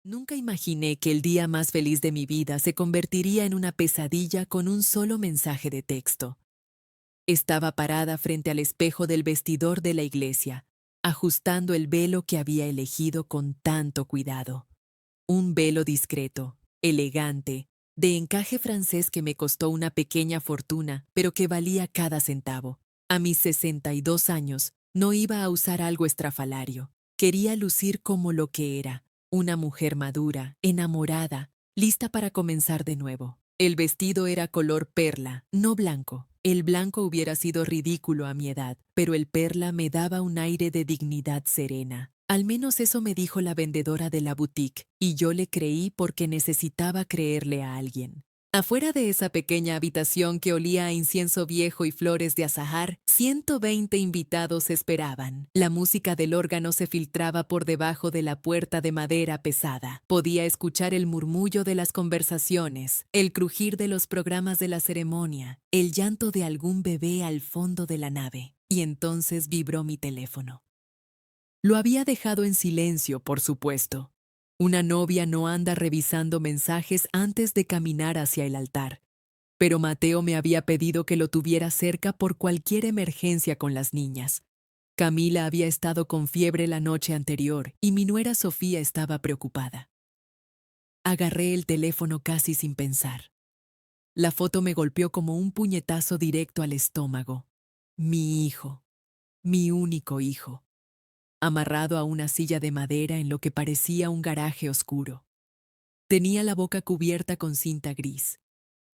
Nunca imaginé que el día más feliz de mi vida se convertiría en una pesadilla con un solo mensaje de texto. Estaba parada frente al espejo del vestidor de la iglesia, ajustando el velo que había elegido con tanto cuidado. Un velo discreto, elegante, de encaje francés que me costó una pequeña fortuna, pero que valía cada centavo. A mis 62 años, no iba a usar algo estrafalario. Quería lucir como lo que era, una mujer madura, enamorada, lista para comenzar de nuevo. El vestido era color perla, no blanco. El blanco hubiera sido ridículo a mi edad, pero el perla me daba un aire de dignidad serena. Al menos eso me dijo la vendedora de la boutique, y yo le creí porque necesitaba creerle a alguien. Afuera de esa pequeña habitación que olía a incienso viejo y flores de azahar, 120 invitados esperaban. La música del órgano se filtraba por debajo de la puerta de madera pesada. Podía escuchar el murmullo de las conversaciones, el crujir de los programas de la ceremonia, el llanto de algún bebé al fondo de la nave. Y entonces vibró mi teléfono. Lo había dejado en silencio, por supuesto. Una novia no anda revisando mensajes antes de caminar hacia el altar. Pero Mateo me había pedido que lo tuviera cerca por cualquier emergencia con las niñas. Camila había estado con fiebre la noche anterior y mi nuera Sofía estaba preocupada. Agarré el teléfono casi sin pensar. La foto me golpeó como un puñetazo directo al estómago. Mi hijo, mi único hijo, amarrado a una silla de madera en lo que parecía un garaje oscuro. Tenía la boca cubierta con cinta gris,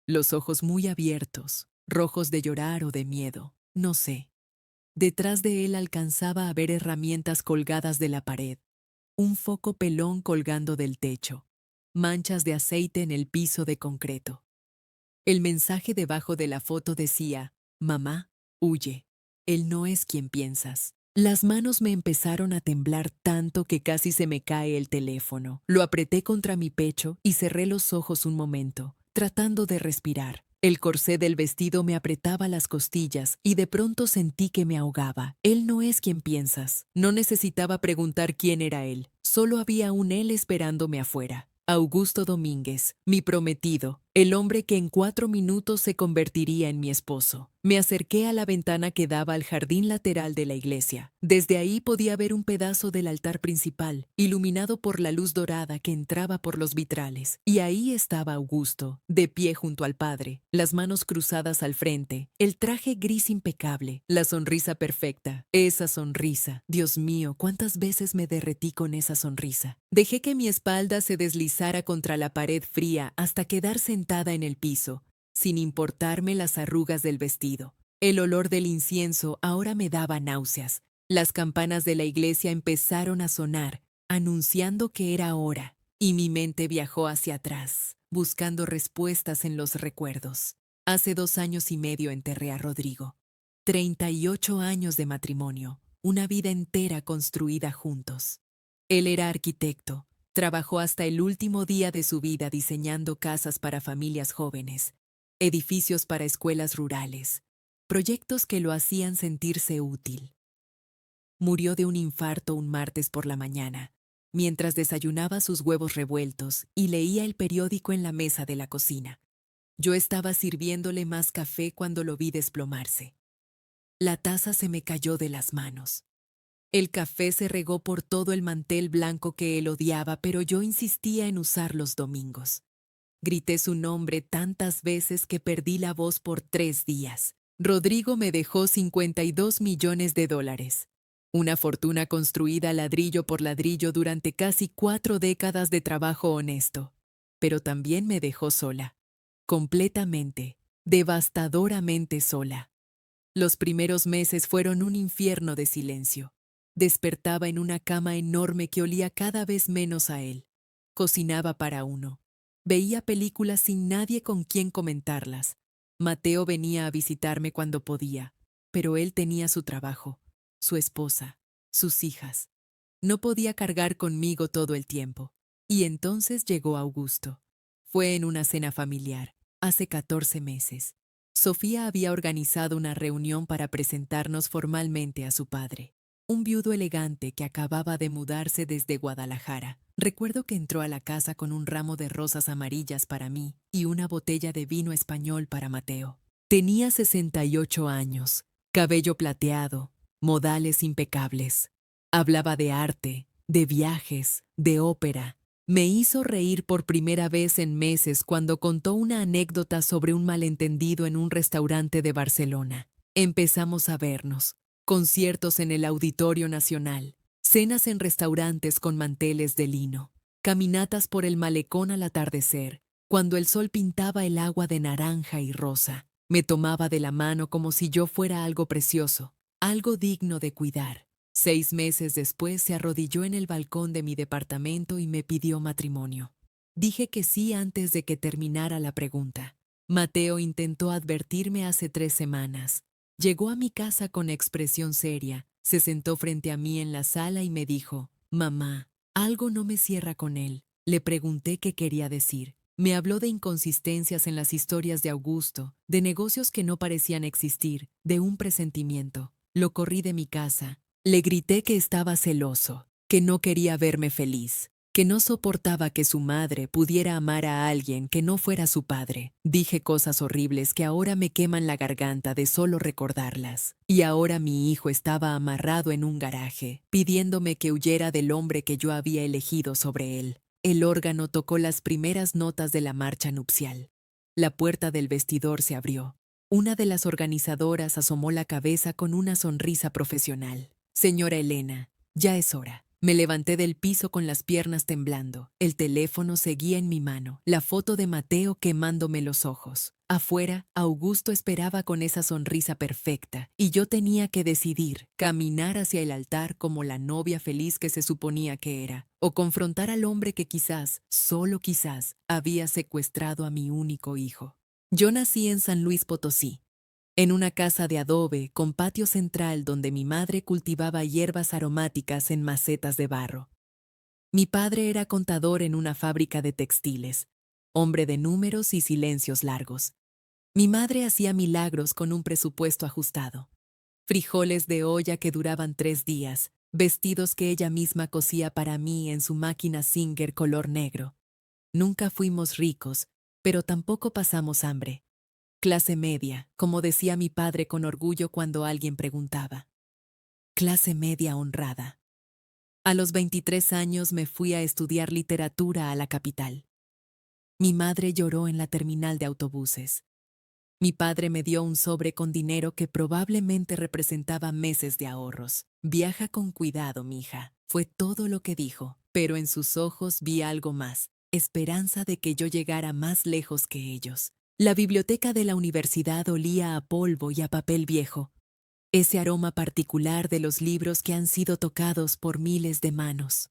los ojos muy abiertos, rojos de llorar o de miedo, no sé. Detrás de él alcanzaba a ver herramientas colgadas de la pared, un foco pelón colgando del techo, manchas de aceite en el piso de concreto. El mensaje debajo de la foto decía: «Mamá, huye. Él no es quien piensas». Las manos me empezaron a temblar tanto que casi se me cae el teléfono. Lo apreté contra mi pecho y cerré los ojos un momento, tratando de respirar. El corsé del vestido me apretaba las costillas y de pronto sentí que me ahogaba. Él no es quien piensas. No necesitaba preguntar quién era él. Solo había un él esperándome afuera. Augusto Domínguez, mi prometido, el hombre que en 4 minutos se convertiría en mi esposo. Me acerqué a la ventana que daba al jardín lateral de la iglesia. Desde ahí podía ver un pedazo del altar principal, iluminado por la luz dorada que entraba por los vitrales. Y ahí estaba Augusto, de pie junto al Padre, las manos cruzadas al frente, el traje gris impecable, la sonrisa perfecta. Esa sonrisa. Dios mío, cuántas veces me derretí con esa sonrisa. Dejé que mi espalda se deslizara contra la pared fría hasta quedar sentada en el piso, sin importarme las arrugas del vestido. El olor del incienso ahora me daba náuseas. Las campanas de la iglesia empezaron a sonar, anunciando que era hora, y mi mente viajó hacia atrás, buscando respuestas en los recuerdos. Hace 2 años y medio enterré a Rodrigo. 38 años de matrimonio, una vida entera construida juntos. Él era arquitecto, trabajó hasta el último día de su vida diseñando casas para familias jóvenes, edificios para escuelas rurales, proyectos que lo hacían sentirse útil. Murió de un infarto un martes por la mañana, mientras desayunaba sus huevos revueltos y leía el periódico en la mesa de la cocina. Yo estaba sirviéndole más café cuando lo vi desplomarse. La taza se me cayó de las manos. El café se regó por todo el mantel blanco que él odiaba, pero yo insistía en usar los domingos. Grité su nombre tantas veces que perdí la voz por 3 días. Rodrigo me dejó $52 millones. Una fortuna construida ladrillo por ladrillo durante casi 4 décadas de trabajo honesto. Pero también me dejó sola. Completamente, devastadoramente sola. Los primeros meses fueron un infierno de silencio. Despertaba en una cama enorme que olía cada vez menos a él. Cocinaba para uno. Veía películas sin nadie con quien comentarlas. Mateo venía a visitarme cuando podía, pero él tenía su trabajo, su esposa, sus hijas. No podía cargar conmigo todo el tiempo. Y entonces llegó Augusto. Fue en una cena familiar, hace 14 meses. Sofía había organizado una reunión para presentarnos formalmente a su padre. un viudo elegante que acababa de mudarse desde Guadalajara. Recuerdo que entró a la casa con un ramo de rosas amarillas para mí y una botella de vino español para Mateo. Tenía 68 años, cabello plateado, modales impecables. Hablaba de arte, de viajes, de ópera. Me hizo reír por primera vez en meses cuando contó una anécdota sobre un malentendido en un restaurante de Barcelona. Empezamos a vernos. Conciertos en el Auditorio Nacional, cenas en restaurantes con manteles de lino, caminatas por el malecón al atardecer, cuando el sol pintaba el agua de naranja y rosa. Me tomaba de la mano como si yo fuera algo precioso, algo digno de cuidar. 6 meses después se arrodilló en el balcón de mi departamento y me pidió matrimonio. Dije que sí antes de que terminara la pregunta. Mateo intentó advertirme hace 3 semanas. Llegó a mi casa con expresión seria, se sentó frente a mí en la sala y me dijo: «Mamá, algo no me cierra con él». Le pregunté qué quería decir. Me habló de inconsistencias en las historias de Augusto, de negocios que no parecían existir, de un presentimiento. Lo corrí de mi casa. Le grité que estaba celoso, que no quería verme feliz, que no soportaba que su madre pudiera amar a alguien que no fuera su padre. Dije cosas horribles que ahora me queman la garganta de solo recordarlas. Y ahora mi hijo estaba amarrado en un garaje, pidiéndome que huyera del hombre que yo había elegido sobre él. El órgano tocó las primeras notas de la marcha nupcial. La puerta del vestidor se abrió. Una de las organizadoras asomó la cabeza con una sonrisa profesional. «Señora Elena, ya es hora». Me levanté del piso con las piernas temblando. El teléfono seguía en mi mano, la foto de Mateo quemándome los ojos. Afuera, Augusto esperaba con esa sonrisa perfecta, y yo tenía que decidir: caminar hacia el altar como la novia feliz que se suponía que era, o confrontar al hombre que quizás, solo quizás, había secuestrado a mi único hijo. Yo nací en San Luis Potosí, en una casa de adobe con patio central donde mi madre cultivaba hierbas aromáticas en macetas de barro. Mi padre era contador en una fábrica de textiles, hombre de números y silencios largos. Mi madre hacía milagros con un presupuesto ajustado. Frijoles de olla que duraban 3 días, vestidos que ella misma cosía para mí en su máquina Singer color negro. Nunca fuimos ricos, pero tampoco pasamos hambre. Clase media, como decía mi padre con orgullo cuando alguien preguntaba. Clase media honrada. A los 23 años me fui a estudiar literatura a la capital. Mi madre lloró en la terminal de autobuses. Mi padre me dio un sobre con dinero que probablemente representaba meses de ahorros. «Viaja con cuidado, mija», fue todo lo que dijo, pero en sus ojos vi algo más, esperanza de que yo llegara más lejos que ellos. La biblioteca de la universidad olía a polvo y a papel viejo, ese aroma particular de los libros que han sido tocados por miles de manos.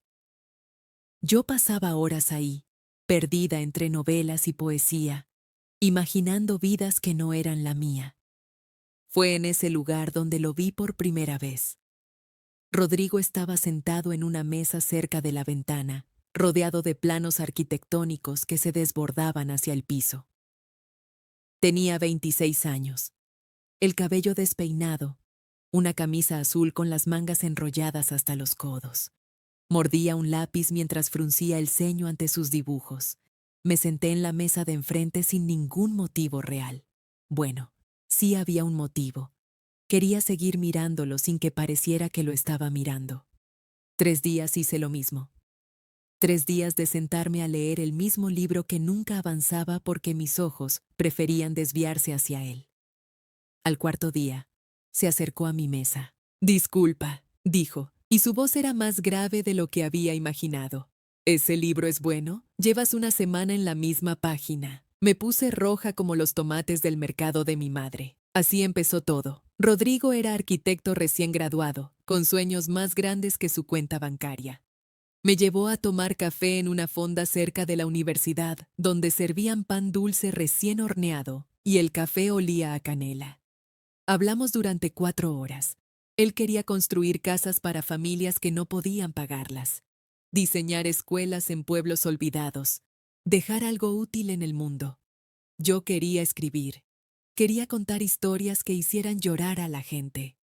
Yo pasaba horas ahí, perdida entre novelas y poesía, imaginando vidas que no eran la mía. Fue en ese lugar donde lo vi por primera vez. Rodrigo estaba sentado en una mesa cerca de la ventana, rodeado de planos arquitectónicos que se desbordaban hacia el piso. Tenía 26 años, el cabello despeinado, una camisa azul con las mangas enrolladas hasta los codos. Mordía un lápiz mientras fruncía el ceño ante sus dibujos. Me senté en la mesa de enfrente sin ningún motivo real. Bueno, sí había un motivo. Quería seguir mirándolo sin que pareciera que lo estaba mirando. 3 días hice lo mismo. 3 días de sentarme a leer el mismo libro que nunca avanzaba porque mis ojos preferían desviarse hacia él. Al cuarto día, se acercó a mi mesa. «Disculpa», dijo, y su voz era más grave de lo que había imaginado. «¿Ese libro es bueno? Llevas una semana en la misma página». Me puse roja como los tomates del mercado de mi madre. Así empezó todo. Rodrigo era arquitecto recién graduado, con sueños más grandes que su cuenta bancaria. Me llevó a tomar café en una fonda cerca de la universidad, donde servían pan dulce recién horneado, y el café olía a canela. Hablamos durante 4 horas. Él quería construir casas para familias que no podían pagarlas, diseñar escuelas en pueblos olvidados, dejar algo útil en el mundo. Yo quería escribir. Quería contar historias que hicieran llorar a la gente.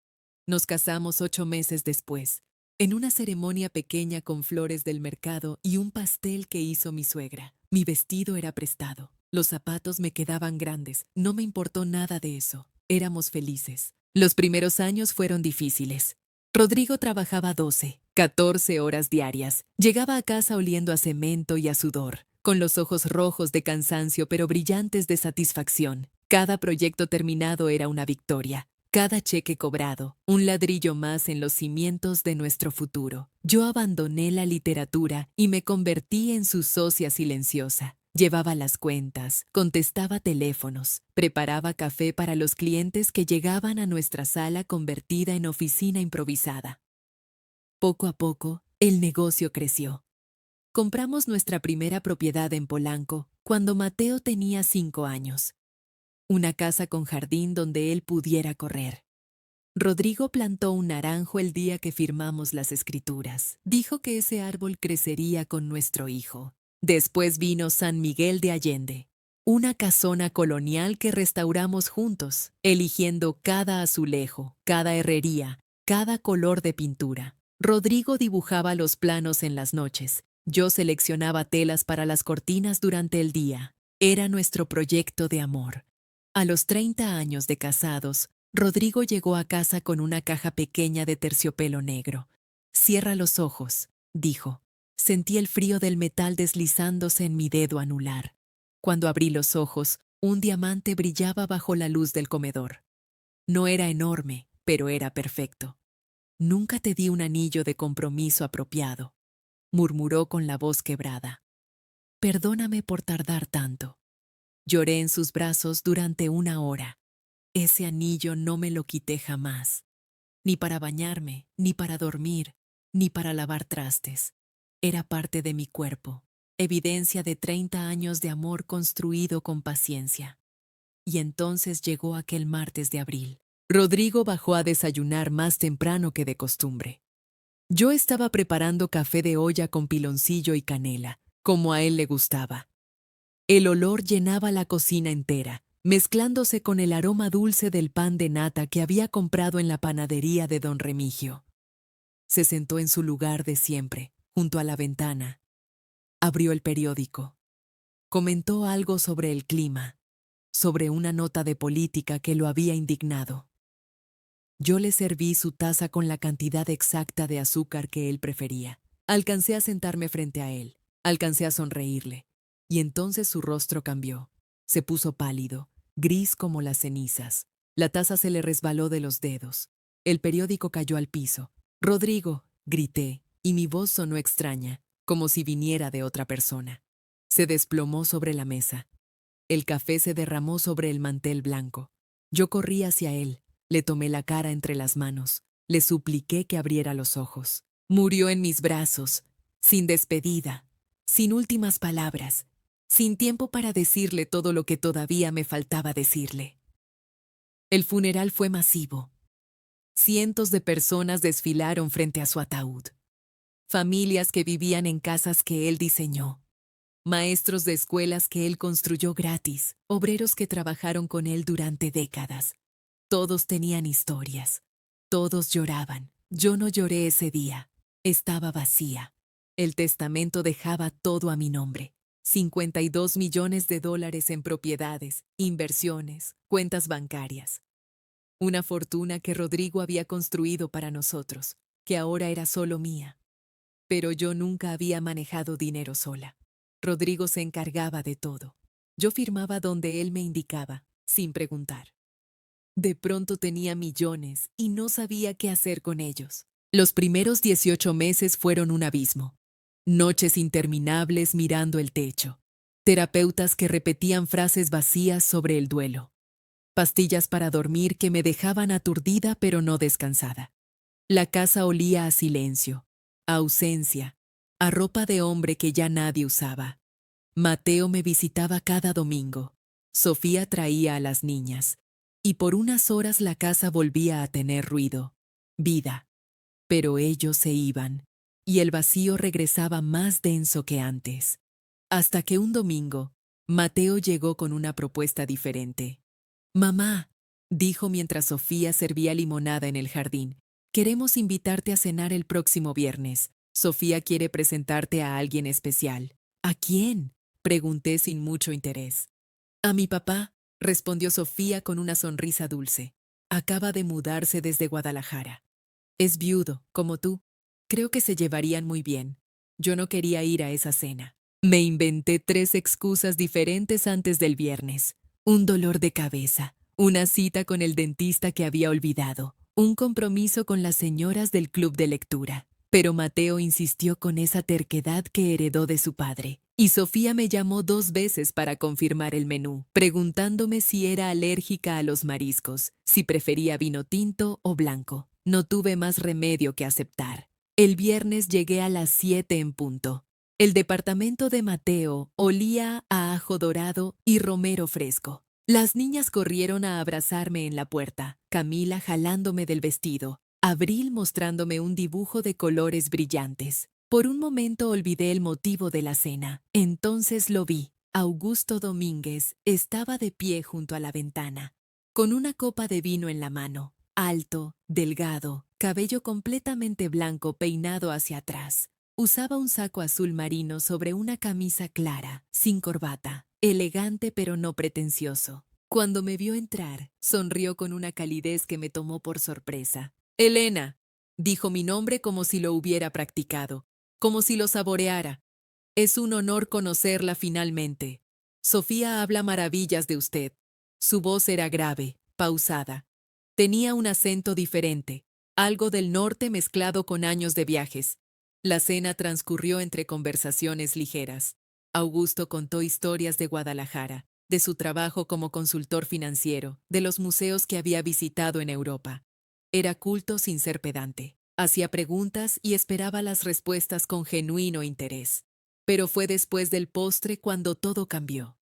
Nos casamos 8 meses después, en una ceremonia pequeña con flores del mercado y un pastel que hizo mi suegra. Mi vestido era prestado. Los zapatos me quedaban grandes. No me importó nada de eso. Éramos felices. Los primeros años fueron difíciles. Rodrigo trabajaba 12, 14 horas diarias. Llegaba a casa oliendo a cemento y a sudor, con los ojos rojos de cansancio pero brillantes de satisfacción. Cada proyecto terminado era una victoria. Cada cheque cobrado, un ladrillo más en los cimientos de nuestro futuro. Yo abandoné la literatura y me convertí en su socia silenciosa. Llevaba las cuentas, contestaba teléfonos, preparaba café para los clientes que llegaban a nuestra sala convertida en oficina improvisada. Poco a poco, el negocio creció. Compramos nuestra primera propiedad en Polanco cuando Mateo tenía 5 años. Una casa con jardín donde él pudiera correr. Rodrigo plantó un naranjo el día que firmamos las escrituras. Dijo que ese árbol crecería con nuestro hijo. Después vino San Miguel de Allende, una casona colonial que restauramos juntos, eligiendo cada azulejo, cada herrería, cada color de pintura. Rodrigo dibujaba los planos en las noches. Yo seleccionaba telas para las cortinas durante el día. Era nuestro proyecto de amor. A los 30 años de casados, Rodrigo llegó a casa con una caja pequeña de terciopelo negro. «Cierra los ojos», dijo. Sentí el frío del metal deslizándose en mi dedo anular. Cuando abrí los ojos, un diamante brillaba bajo la luz del comedor. No era enorme, pero era perfecto. «Nunca te di un anillo de compromiso apropiado», murmuró con la voz quebrada. «Perdóname por tardar tanto». Lloré en sus brazos durante 1 hora. Ese anillo no me lo quité jamás. Ni para bañarme, ni para dormir, ni para lavar trastes. Era parte de mi cuerpo, evidencia de 30 años de amor construido con paciencia. Y entonces llegó aquel martes de abril. Rodrigo bajó a desayunar más temprano que de costumbre. Yo estaba preparando café de olla con piloncillo y canela, como a él le gustaba. El olor llenaba la cocina entera, mezclándose con el aroma dulce del pan de nata que había comprado en la panadería de don Remigio. Se sentó en su lugar de siempre, junto a la ventana. Abrió el periódico. Comentó algo sobre el clima, sobre una nota de política que lo había indignado. Yo le serví su taza con la cantidad exacta de azúcar que él prefería. Alcancé a sentarme frente a él, alcancé a sonreírle. Y entonces su rostro cambió. Se puso pálido, gris como las cenizas. La taza se le resbaló de los dedos. El periódico cayó al piso. «Rodrigo», grité, y mi voz sonó extraña, como si viniera de otra persona. Se desplomó sobre la mesa. El café se derramó sobre el mantel blanco. Yo corrí hacia él, le tomé la cara entre las manos, le supliqué que abriera los ojos. Murió en mis brazos, sin despedida, sin últimas palabras, sin tiempo para decirle todo lo que todavía me faltaba decirle. El funeral fue masivo. Cientos de personas desfilaron frente a su ataúd. Familias que vivían en casas que él diseñó. Maestros de escuelas que él construyó gratis. Obreros que trabajaron con él durante décadas. Todos tenían historias. Todos lloraban. Yo no lloré ese día. Estaba vacía. El testamento dejaba todo a mi nombre. 52 millones de dólares en propiedades, inversiones, cuentas bancarias. Una fortuna que Rodrigo había construido para nosotros, que ahora era solo mía. Pero yo nunca había manejado dinero sola. Rodrigo se encargaba de todo. Yo firmaba donde él me indicaba, sin preguntar. De pronto tenía millones y no sabía qué hacer con ellos. Los primeros 18 meses fueron un abismo. Noches interminables mirando el techo. Terapeutas que repetían frases vacías sobre el duelo. Pastillas para dormir que me dejaban aturdida pero no descansada. La casa olía a silencio, a ausencia, a ropa de hombre que ya nadie usaba. Mateo me visitaba cada domingo. Sofía traía a las niñas. Y por unas horas la casa volvía a tener ruido, vida. Pero ellos se iban, y el vacío regresaba más denso que antes. Hasta que un domingo, Mateo llegó con una propuesta diferente. «Mamá», dijo mientras Sofía servía limonada en el jardín. Queremos invitarte a cenar el próximo viernes. Sofía quiere presentarte a alguien especial. ¿A quién? Pregunté sin mucho interés. A mi papá, respondió Sofía con una sonrisa dulce. Acaba de mudarse desde Guadalajara. Es viudo, como tú. Creo que se llevarían muy bien. Yo no quería ir a esa cena. Me inventé 3 excusas diferentes antes del viernes. Un dolor de cabeza, una cita con el dentista que había olvidado, un compromiso con las señoras del club de lectura. Pero Mateo insistió con esa terquedad que heredó de su padre. Y Sofía me llamó 2 veces para confirmar el menú, preguntándome si era alérgica a los mariscos, si prefería vino tinto o blanco. No tuve más remedio que aceptar. El viernes llegué a las 7 en punto. El departamento de Mateo olía a ajo dorado y romero fresco. Las niñas corrieron a abrazarme en la puerta, Camila jalándome del vestido, Abril mostrándome un dibujo de colores brillantes. Por un momento olvidé el motivo de la cena. Entonces lo vi. Augusto Domínguez estaba de pie junto a la ventana, con una copa de vino en la mano. Alto, delgado, cabello completamente blanco peinado hacia atrás. Usaba un saco azul marino sobre una camisa clara, sin corbata, elegante pero no pretencioso. Cuando me vio entrar, sonrió con una calidez que me tomó por sorpresa. Elena, dijo mi nombre como si lo hubiera practicado, como si lo saboreara. Es un honor conocerla finalmente. Sofía habla maravillas de usted. Su voz era grave, pausada. Tenía un acento diferente, algo del norte mezclado con años de viajes. La cena transcurrió entre conversaciones ligeras. Augusto contó historias de Guadalajara, de su trabajo como consultor financiero, de los museos que había visitado en Europa. Era culto sin ser pedante. Hacía preguntas y esperaba las respuestas con genuino interés. Pero fue después del postre cuando todo cambió.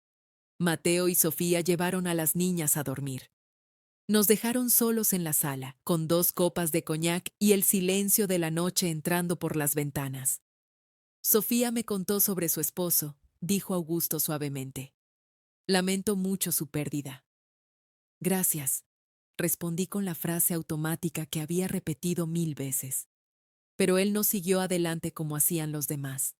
Mateo y Sofía llevaron a las niñas a dormir. Nos dejaron solos en la sala, con 2 copas de coñac y el silencio de la noche entrando por las ventanas. Sofía me contó sobre su esposo, dijo Augusto suavemente. Lamento mucho su pérdida. Gracias, respondí con la frase automática que había repetido 1000 veces. Pero él no siguió adelante como hacían los demás.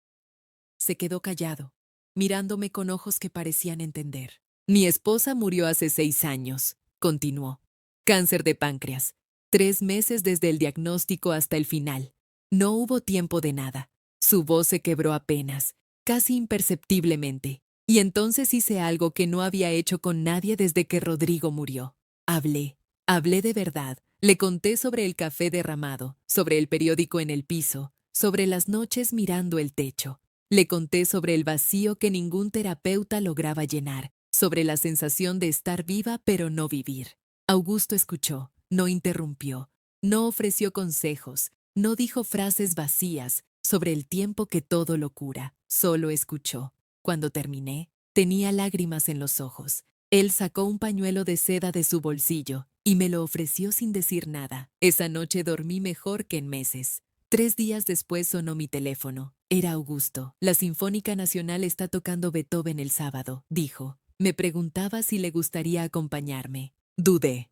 Se quedó callado, mirándome con ojos que parecían entender. Mi esposa murió hace 6 años, continuó. Cáncer de páncreas. 3 meses desde el diagnóstico hasta el final. No hubo tiempo de nada. Su voz se quebró apenas, casi imperceptiblemente. Y entonces hice algo que no había hecho con nadie desde que Rodrigo murió. Hablé de verdad. Le conté sobre el café derramado, sobre el periódico en el piso, sobre las noches mirando el techo. Le conté sobre el vacío que ningún terapeuta lograba llenar, sobre la sensación de estar viva pero no vivir. Augusto escuchó, no interrumpió, no ofreció consejos, no dijo frases vacías sobre el tiempo que todo lo cura, solo escuchó. Cuando terminé, tenía lágrimas en los ojos. Él sacó un pañuelo de seda de su bolsillo y me lo ofreció sin decir nada. Esa noche dormí mejor que en meses. 3 días después sonó mi teléfono. Era Augusto. La Sinfónica Nacional está tocando Beethoven el sábado, dijo. Me preguntaba si le gustaría acompañarme. Dudé.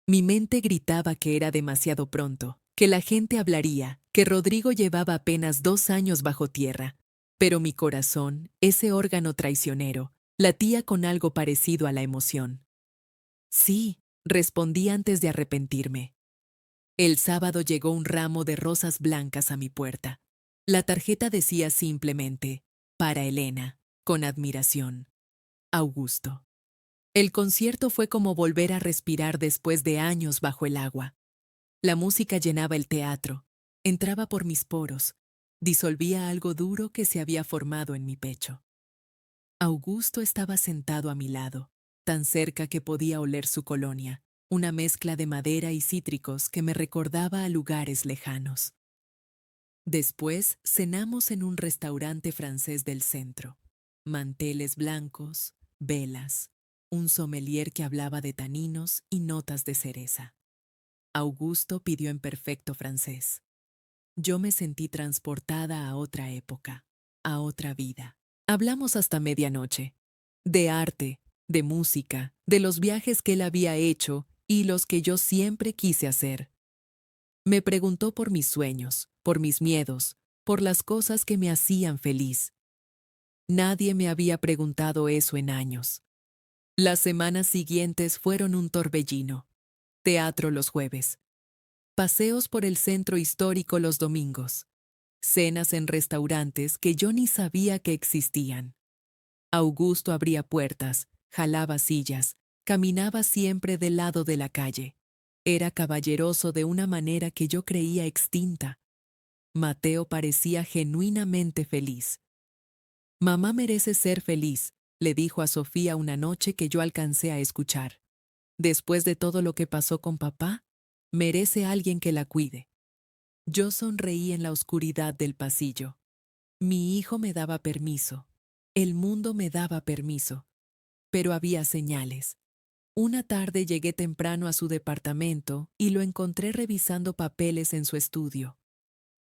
Mi mente gritaba que era demasiado pronto, que la gente hablaría, que Rodrigo llevaba apenas 2 años bajo tierra. Pero mi corazón, ese órgano traicionero, latía con algo parecido a la emoción. Sí, respondí antes de arrepentirme. El sábado llegó un ramo de rosas blancas a mi puerta. La tarjeta decía simplemente, para Elena, con admiración. Augusto. El concierto fue como volver a respirar después de años bajo el agua. La música llenaba el teatro, entraba por mis poros, disolvía algo duro que se había formado en mi pecho. Augusto estaba sentado a mi lado, tan cerca que podía oler su colonia, una mezcla de madera y cítricos que me recordaba a lugares lejanos. Después cenamos en un restaurante francés del centro. Manteles blancos, velas, un sommelier que hablaba de taninos y notas de cereza. Augusto pidió en perfecto francés. Yo me sentí transportada a otra época, a otra vida. Hablamos hasta medianoche. De arte, de música, de los viajes que él había hecho y los que yo siempre quise hacer. Me preguntó por mis sueños, por mis miedos, por las cosas que me hacían feliz. Nadie me había preguntado eso en años. Las semanas siguientes fueron un torbellino. Teatro los jueves. Paseos por el centro histórico los domingos. Cenas en restaurantes que yo ni sabía que existían. Augusto abría puertas, jalaba sillas, caminaba siempre del lado de la calle. Era caballeroso de una manera que yo creía extinta. Mateo parecía genuinamente feliz. Mamá merece ser feliz, le dijo a Sofía una noche que yo alcancé a escuchar. Después de todo lo que pasó con papá, merece alguien que la cuide. Yo sonreí en la oscuridad del pasillo. Mi hijo me daba permiso. El mundo me daba permiso. Pero había señales. Una tarde llegué temprano a su departamento y lo encontré revisando papeles en su estudio.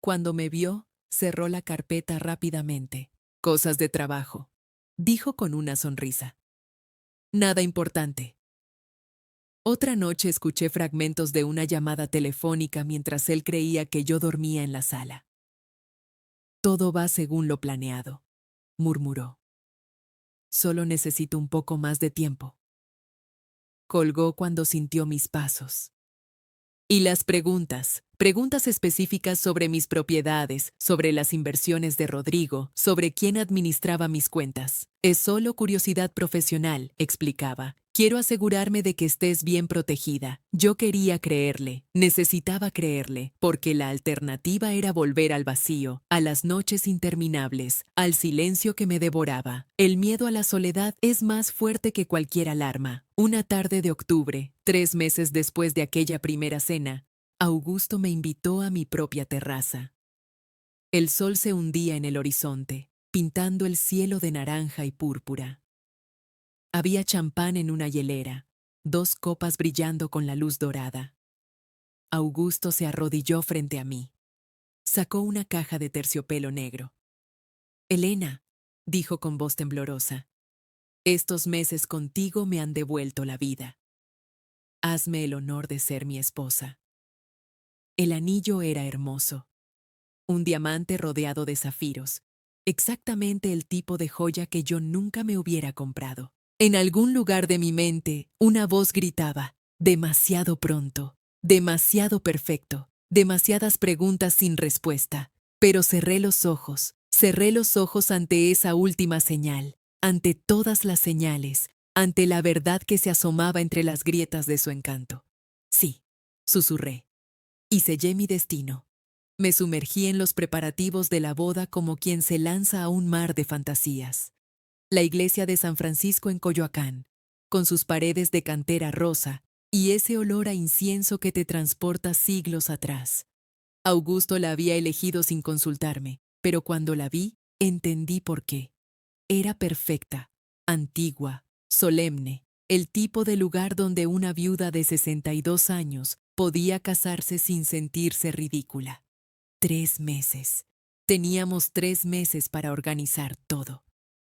Cuando me vio, cerró la carpeta rápidamente. Cosas de trabajo, dijo con una sonrisa. Nada importante. Otra noche escuché fragmentos de una llamada telefónica mientras él creía que yo dormía en la sala. Todo va según lo planeado, murmuró. Solo necesito un poco más de tiempo. Colgó cuando sintió mis pasos. Y las preguntas específicas sobre mis propiedades, sobre las inversiones de Rodrigo, sobre quién administraba mis cuentas. Es solo curiosidad profesional, explicaba. Quiero asegurarme de que estés bien protegida. Yo quería creerle, necesitaba creerle, porque la alternativa era volver al vacío, a las noches interminables, al silencio que me devoraba. El miedo a la soledad es más fuerte que cualquier alarma. Una tarde de octubre, 3 meses después de aquella primera cena, Augusto me invitó a mi propia terraza. El sol se hundía en el horizonte, pintando el cielo de naranja y púrpura. Había champán en una hielera, 2 copas brillando con la luz dorada. Augusto se arrodilló frente a mí. Sacó una caja de terciopelo negro. Elena, dijo con voz temblorosa, estos meses contigo me han devuelto la vida. Hazme el honor de ser mi esposa. El anillo era hermoso. Un diamante rodeado de zafiros, exactamente el tipo de joya que yo nunca me hubiera comprado. En algún lugar de mi mente, una voz gritaba, demasiado pronto, demasiado perfecto, demasiadas preguntas sin respuesta. Pero cerré los ojos ante esa última señal, ante todas las señales, ante la verdad que se asomaba entre las grietas de su encanto. Sí, susurré, y sellé mi destino. Me sumergí en los preparativos de la boda como quien se lanza a un mar de fantasías. La iglesia de San Francisco en Coyoacán, con sus paredes de cantera rosa y ese olor a incienso que te transporta siglos atrás. Augusto la había elegido sin consultarme, pero cuando la vi, entendí por qué. Era perfecta, antigua, solemne, el tipo de lugar donde una viuda de 62 años podía casarse sin sentirse ridícula. 3 meses. Teníamos 3 meses para organizar todo.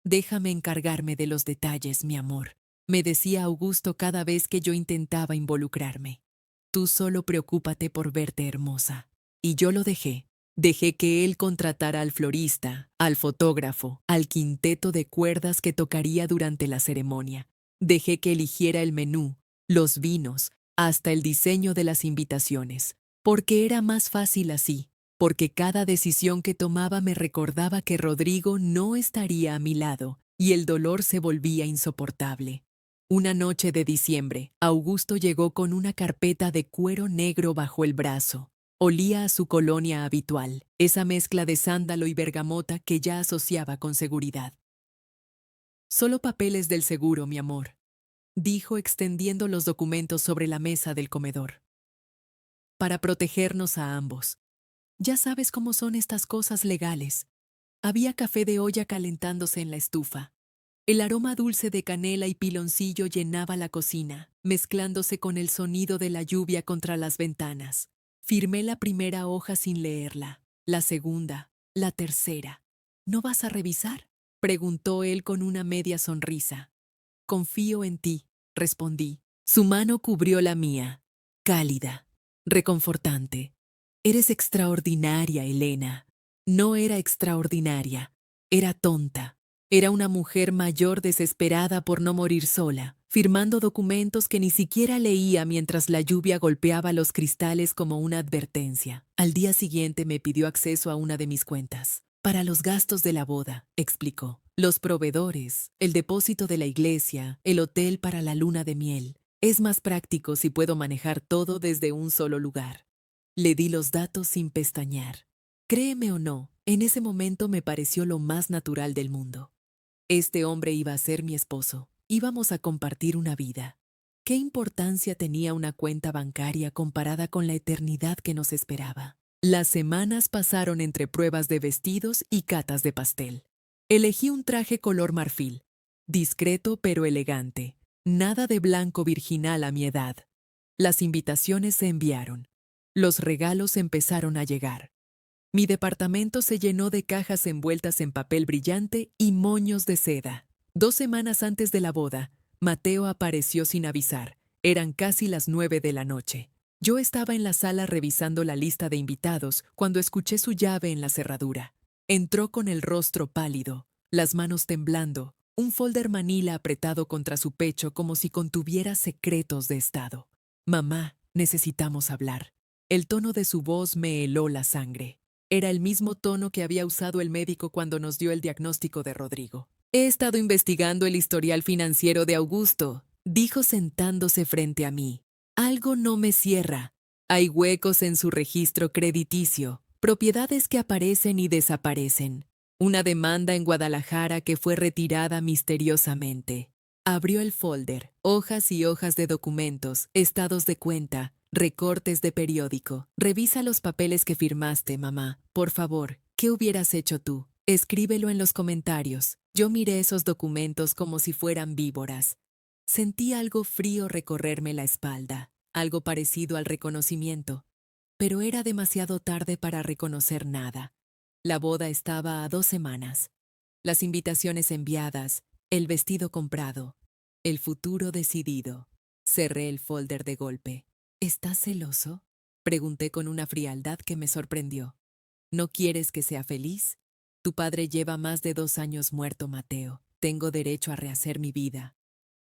Déjame encargarme de los detalles, mi amor, me decía Augusto cada vez que yo intentaba involucrarme. Tú solo preocúpate por verte hermosa. Y yo lo dejé. Dejé que él contratara al florista, al fotógrafo, al quinteto de cuerdas que tocaría durante la ceremonia. Dejé que eligiera el menú, los vinos, hasta el diseño de las invitaciones, porque era más fácil así. Porque cada decisión que tomaba me recordaba que Rodrigo no estaría a mi lado y el dolor se volvía insoportable. Una noche de diciembre, Augusto llegó con una carpeta de cuero negro bajo el brazo. Olía a su colonia habitual, esa mezcla de sándalo y bergamota que ya asociaba con seguridad. Solo papeles del seguro, mi amor, dijo extendiendo los documentos sobre la mesa del comedor. Para protegernos a ambos. Ya sabes cómo son estas cosas legales. Había café de olla calentándose en la estufa. El aroma dulce de canela y piloncillo llenaba la cocina, mezclándose con el sonido de la lluvia contra las ventanas. Firmé la primera hoja sin leerla, la segunda, la tercera. ¿No vas a revisar?, preguntó él con una media sonrisa. Confío en ti, respondí. Su mano cubrió la mía, cálida, reconfortante. Eres extraordinaria, Elena. No era extraordinaria, era tonta. Era una mujer mayor desesperada por no morir sola, firmando documentos que ni siquiera leía mientras la lluvia golpeaba los cristales como una advertencia. Al día siguiente me pidió acceso a una de mis cuentas. Para los gastos de la boda, explicó. Los proveedores, el depósito de la iglesia, el hotel para la luna de miel. Es más práctico si puedo manejar todo desde un solo lugar. Le di los datos sin pestañear. Créeme o no, en ese momento me pareció lo más natural del mundo. Este hombre iba a ser mi esposo. Íbamos a compartir una vida. ¿Qué importancia tenía una cuenta bancaria comparada con la eternidad que nos esperaba? Las semanas pasaron entre pruebas de vestidos y catas de pastel. Elegí un traje color marfil, discreto pero elegante. Nada de blanco virginal a mi edad. Las invitaciones se enviaron. Los regalos empezaron a llegar. Mi departamento se llenó de cajas envueltas en papel brillante y moños de seda. 2 semanas antes de la boda, Mateo apareció sin avisar. Eran casi las 9 de la noche. Yo estaba en la sala revisando la lista de invitados cuando escuché su llave en la cerradura. Entró con el rostro pálido, las manos temblando, un folder manila apretado contra su pecho como si contuviera secretos de estado. Mamá, necesitamos hablar. El tono de su voz me heló la sangre. Era el mismo tono que había usado el médico cuando nos dio el diagnóstico de Rodrigo. He estado investigando el historial financiero de Augusto, dijo sentándose frente a mí. Algo no me cierra. Hay huecos en su registro crediticio, propiedades que aparecen y desaparecen. Una demanda en Guadalajara que fue retirada misteriosamente. Abrió el folder, hojas y hojas de documentos, estados de cuenta, recortes de periódico. Revisa los papeles que firmaste, mamá. Por favor, ¿qué hubieras hecho tú? Escríbelo en los comentarios. Yo miré esos documentos como si fueran víboras. Sentí algo frío recorrerme la espalda, algo parecido al reconocimiento. Pero era demasiado tarde para reconocer nada. La boda estaba a 2 semanas. Las invitaciones enviadas, el vestido comprado, el futuro decidido. Cerré el folder de golpe. ¿Estás celoso? Pregunté con una frialdad que me sorprendió. ¿No quieres que sea feliz? Tu padre lleva más de 2 años muerto, Mateo. Tengo derecho a rehacer mi vida.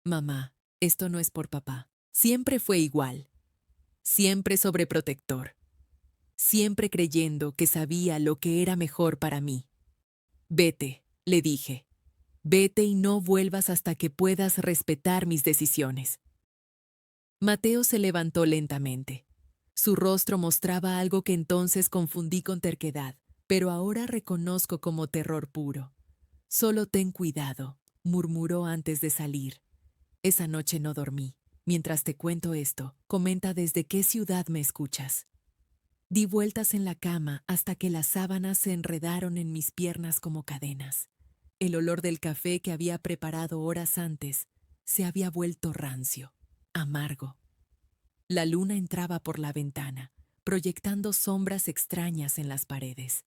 Mamá, esto no es por papá. Siempre fue igual. Siempre sobreprotector. Siempre creyendo que sabía lo que era mejor para mí. Vete, le dije. Vete y no vuelvas hasta que puedas respetar mis decisiones. Mateo se levantó lentamente. Su rostro mostraba algo que entonces confundí con terquedad, pero ahora reconozco como terror puro. Solo ten cuidado, murmuró antes de salir. Esa noche no dormí. Mientras te cuento esto, comenta desde qué ciudad me escuchas. Di vueltas en la cama hasta que las sábanas se enredaron en mis piernas como cadenas. El olor del café que había preparado horas antes se había vuelto rancio, amargo. La luna entraba por la ventana, proyectando sombras extrañas en las paredes.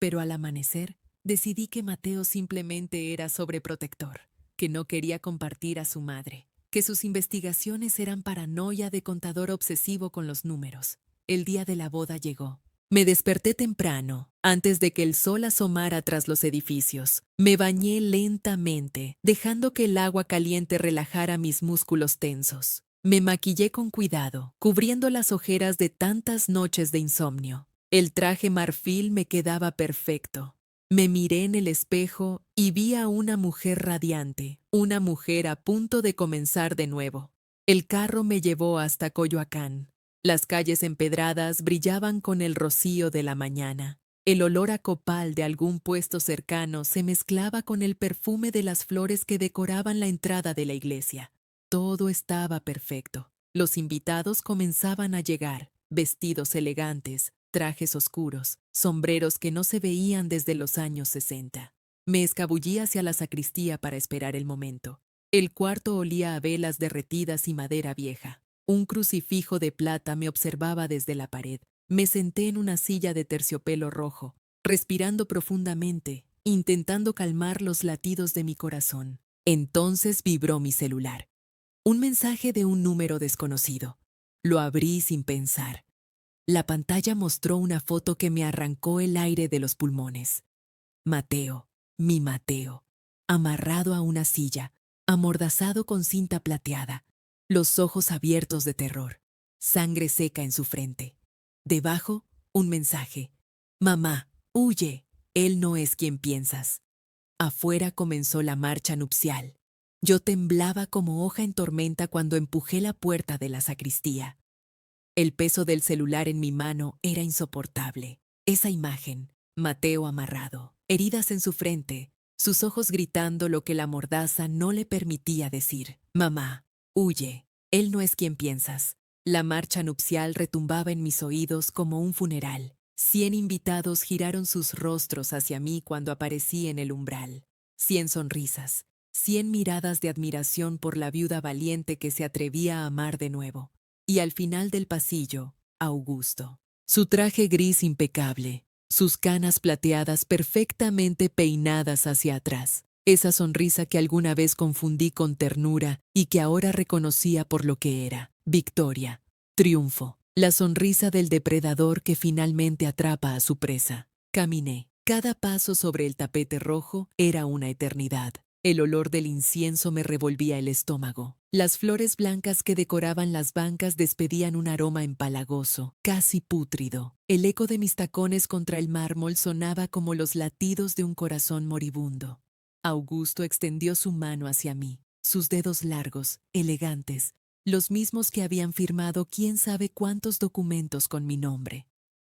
Pero al amanecer, decidí que Mateo simplemente era sobreprotector, que no quería compartir a su madre, que sus investigaciones eran paranoia de contador obsesivo con los números. El día de la boda llegó. Me desperté temprano, antes de que el sol asomara tras los edificios. Me bañé lentamente, dejando que el agua caliente relajara mis músculos tensos. Me maquillé con cuidado, cubriendo las ojeras de tantas noches de insomnio. El traje marfil me quedaba perfecto. Me miré en el espejo y vi a una mujer radiante, una mujer a punto de comenzar de nuevo. El carro me llevó hasta Coyoacán. Las calles empedradas brillaban con el rocío de la mañana. El olor a copal de algún puesto cercano se mezclaba con el perfume de las flores que decoraban la entrada de la iglesia. Todo estaba perfecto. Los invitados comenzaban a llegar, vestidos elegantes, trajes oscuros, sombreros que no se veían desde los años 60. Me escabullí hacia la sacristía para esperar el momento. El cuarto olía a velas derretidas y madera vieja. Un crucifijo de plata me observaba desde la pared. Me senté en una silla de terciopelo rojo, respirando profundamente, intentando calmar los latidos de mi corazón. Entonces vibró mi celular. Un mensaje de un número desconocido. Lo abrí sin pensar. La pantalla mostró una foto que me arrancó el aire de los pulmones. Mateo, mi Mateo, amarrado a una silla, amordazado con cinta plateada, los ojos abiertos de terror, sangre seca en su frente. Debajo, un mensaje. Mamá, huye, él no es quien piensas. Afuera comenzó la marcha nupcial. Yo temblaba como hoja en tormenta cuando empujé la puerta de la sacristía. El peso del celular en mi mano era insoportable. Esa imagen, Mateo amarrado, heridas en su frente, sus ojos gritando lo que la mordaza no le permitía decir. Mamá, huye, él no es quien piensas. La marcha nupcial retumbaba en mis oídos como un funeral. 100 invitados giraron sus rostros hacia mí cuando aparecí en el umbral. 100 sonrisas, 100 miradas de admiración por la viuda valiente que se atrevía a amar de nuevo. Y al final del pasillo, Augusto. Su traje gris impecable, sus canas plateadas perfectamente peinadas hacia atrás. Esa sonrisa que alguna vez confundí con ternura y que ahora reconocía por lo que era. Victoria. Triunfo. La sonrisa del depredador que finalmente atrapa a su presa. Caminé. Cada paso sobre el tapete rojo era una eternidad. El olor del incienso me revolvía el estómago. Las flores blancas que decoraban las bancas despedían un aroma empalagoso, casi pútrido. El eco de mis tacones contra el mármol sonaba como los latidos de un corazón moribundo. Augusto extendió su mano hacia mí, sus dedos largos, elegantes, los mismos que habían firmado quién sabe cuántos documentos con mi nombre.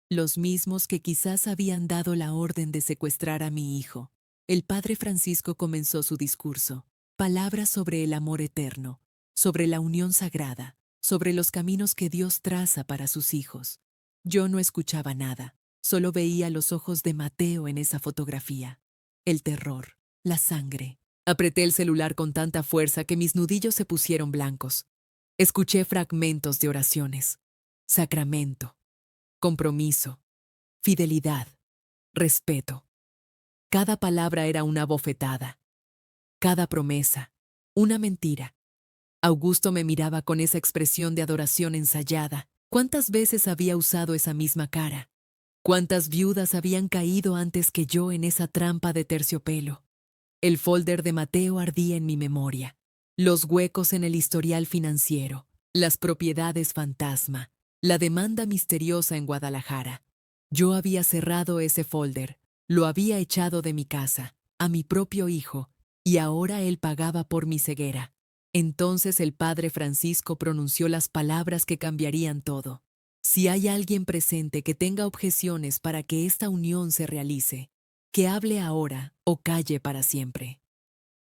Los mismos que quizás habían dado la orden de secuestrar a mi hijo. El padre Francisco comenzó su discurso. Palabras sobre el amor eterno, sobre la unión sagrada, sobre los caminos que Dios traza para sus hijos. Yo no escuchaba nada, solo veía los ojos de Mateo en esa fotografía. El terror, la sangre. Apreté el celular con tanta fuerza que mis nudillos se pusieron blancos. Escuché fragmentos de oraciones. Sacramento, compromiso, fidelidad, respeto. Cada palabra era una bofetada. Cada promesa, una mentira. Augusto me miraba con esa expresión de adoración ensayada. ¿Cuántas veces había usado esa misma cara? ¿Cuántas viudas habían caído antes que yo en esa trampa de terciopelo? El folder de Mateo ardía en mi memoria. Los huecos en el historial financiero, las propiedades fantasma, la demanda misteriosa en Guadalajara. Yo había cerrado ese folder, lo había echado de mi casa, a mi propio hijo, y ahora él pagaba por mi ceguera. Entonces el padre Francisco pronunció las palabras que cambiarían todo. Si hay alguien presente que tenga objeciones para que esta unión se realice, que hable ahora o calle para siempre.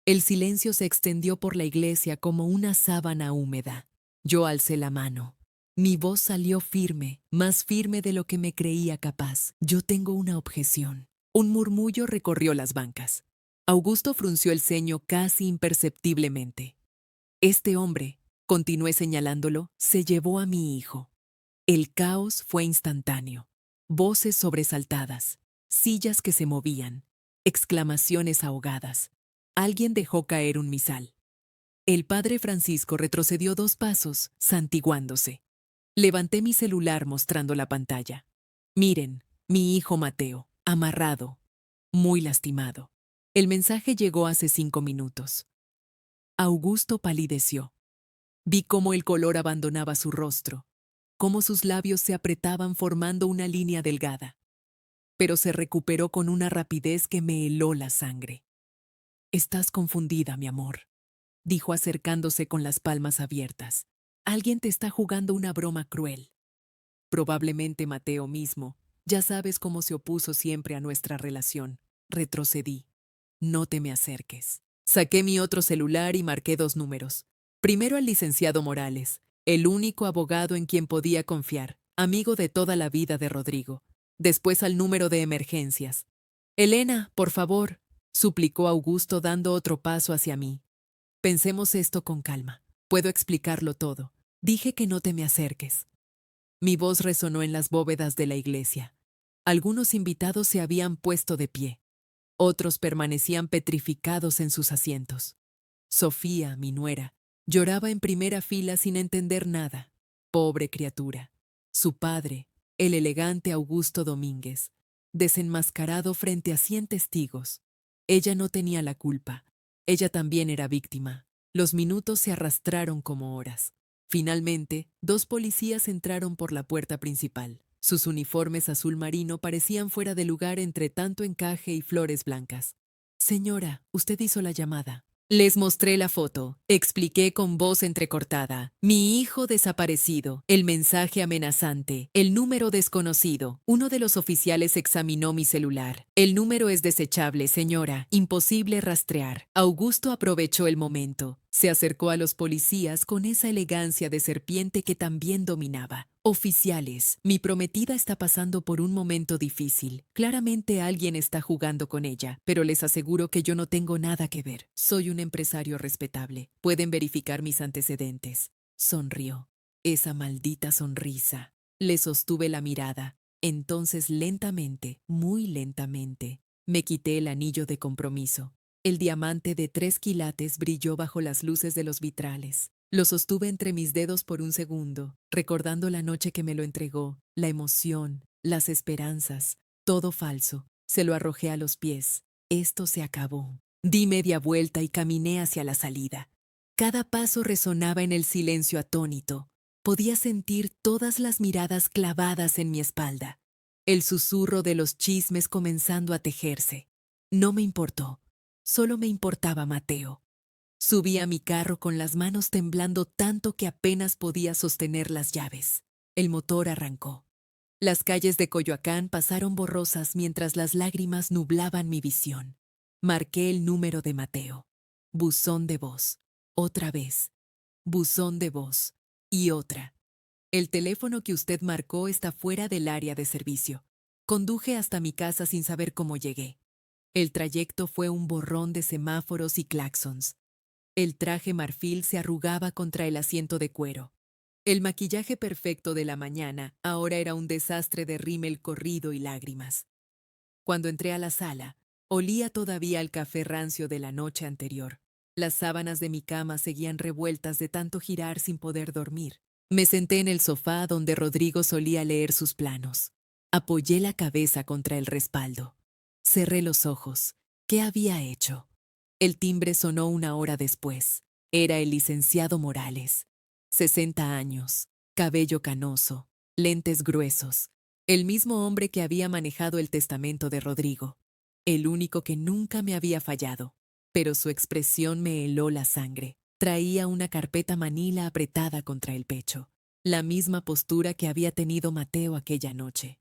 El silencio se extendió por la iglesia como una sábana húmeda. Yo alcé la mano. Mi voz salió firme, más firme de lo que me creía capaz. Yo tengo una objeción. Un murmullo recorrió las bancas. Augusto frunció el ceño casi imperceptiblemente. Este hombre, continué señalándolo, se llevó a mi hijo. El caos fue instantáneo. Voces sobresaltadas, sillas que se movían, exclamaciones ahogadas. Alguien dejó caer un misal. El padre Francisco retrocedió 2 pasos, santiguándose. Levanté mi celular mostrando la pantalla. Miren, mi hijo Mateo, amarrado, muy lastimado. El mensaje llegó hace 5 minutos. Augusto palideció. Vi cómo el color abandonaba su rostro, cómo sus labios se apretaban formando una línea delgada. Pero se recuperó con una rapidez que me heló la sangre. Estás confundida, mi amor, dijo acercándose con las palmas abiertas. Alguien te está jugando una broma cruel. Probablemente Mateo mismo. Ya sabes cómo se opuso siempre a nuestra relación. Retrocedí. No te me acerques. Saqué mi otro celular y marqué 2 números. Primero al licenciado Morales, el único abogado en quien podía confiar, amigo de toda la vida de Rodrigo. Después al número de emergencias. Elena, por favor, suplicó Augusto dando otro paso hacia mí. Pensemos esto con calma. Puedo explicarlo todo. Dije que no te me acerques. Mi voz resonó en las bóvedas de la iglesia. Algunos invitados se habían puesto de pie. Otros permanecían petrificados en sus asientos. Sofía, mi nuera, Lloraba en primera fila sin entender nada. Pobre criatura. Su padre, el elegante Augusto Domínguez, desenmascarado frente a 100 testigos. Ella no tenía la culpa. Ella también era víctima. Los minutos se arrastraron como horas. Finalmente, 2 policías entraron por la puerta principal. Sus uniformes azul marino parecían fuera de lugar entre tanto encaje y flores blancas. Señora, usted hizo la llamada. Les mostré la foto. Expliqué con voz entrecortada. Mi hijo desaparecido. El mensaje amenazante. El número desconocido. Uno de los oficiales examinó mi celular. El número es desechable, señora. Imposible rastrear. Augusto aprovechó el momento. Se acercó a los policías con esa elegancia de serpiente que también dominaba. Oficiales, mi prometida está pasando por un momento difícil. Claramente alguien está jugando con ella, pero les aseguro que yo no tengo nada que ver. Soy un empresario respetable. Pueden verificar mis antecedentes. Sonrió. Esa maldita sonrisa. Le sostuve la mirada. Entonces lentamente, muy lentamente, me quité el anillo de compromiso. El diamante de 3 quilates brilló bajo las luces de los vitrales. Lo sostuve entre mis dedos por un segundo, recordando la noche que me lo entregó, la emoción, las esperanzas, todo falso. Se lo arrojé a los pies. Esto se acabó. Di media vuelta y caminé hacia la salida. Cada paso resonaba en el silencio atónito. Podía sentir todas las miradas clavadas en mi espalda. El susurro de los chismes comenzando a tejerse. No me importó. Solo me importaba Mateo. Subí a mi carro con las manos temblando tanto que apenas podía sostener las llaves. El motor arrancó. Las calles de Coyoacán pasaron borrosas mientras las lágrimas nublaban mi visión. Marqué el número de Mateo. Buzón de voz. Otra vez. Buzón de voz. Y otra. El teléfono que usted marcó está fuera del área de servicio. Conduje hasta mi casa sin saber cómo llegué. El trayecto fue un borrón de semáforos y claxons. El traje marfil se arrugaba contra el asiento de cuero. El maquillaje perfecto de la mañana ahora era un desastre de rímel corrido y lágrimas. Cuando entré a la sala, olía todavía al café rancio de la noche anterior. Las sábanas de mi cama seguían revueltas de tanto girar sin poder dormir. Me senté en el sofá donde Rodrigo solía leer sus planos. Apoyé la cabeza contra el respaldo. Cerré los ojos. ¿Qué había hecho? El timbre sonó una hora después. Era el licenciado Morales. 60 años, cabello canoso, lentes gruesos. El mismo hombre que había manejado el testamento de Rodrigo. El único que nunca me había fallado. Pero su expresión me heló la sangre. Traía una carpeta manila apretada contra el pecho. La misma postura que había tenido Mateo aquella noche.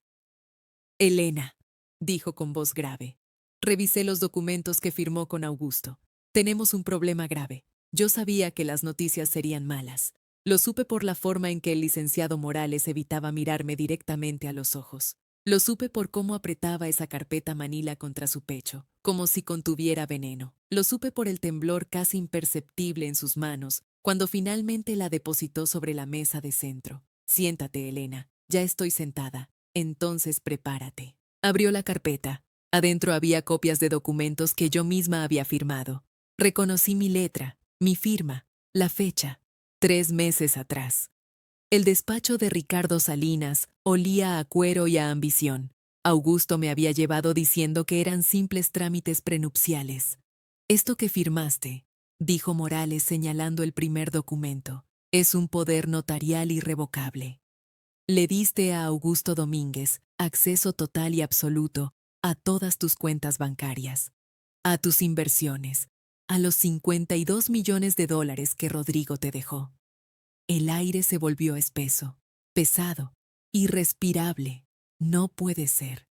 Elena, dijo con voz grave. Revisé los documentos que firmó con Augusto. Tenemos un problema grave. Yo sabía que las noticias serían malas. Lo supe por la forma en que el licenciado Morales evitaba mirarme directamente a los ojos. Lo supe por cómo apretaba esa carpeta manila contra su pecho, como si contuviera veneno. Lo supe por el temblor casi imperceptible en sus manos, cuando finalmente la depositó sobre la mesa de centro. Siéntate, Elena. Ya estoy sentada. Entonces prepárate. Abrió la carpeta. Adentro había copias de documentos que yo misma había firmado. Reconocí mi letra, mi firma, la fecha. 3 meses atrás. El despacho de Ricardo Salinas olía a cuero y a ambición. Augusto me había llevado diciendo que eran simples trámites prenupciales. Esto que firmaste, dijo Morales señalando el primer documento, es un poder notarial irrevocable. Le diste a Augusto Domínguez acceso total y absoluto a todas tus cuentas bancarias, a tus inversiones, a los 52 millones de dólares que Rodrigo te dejó. El aire se volvió espeso, pesado, irrespirable. No puede ser.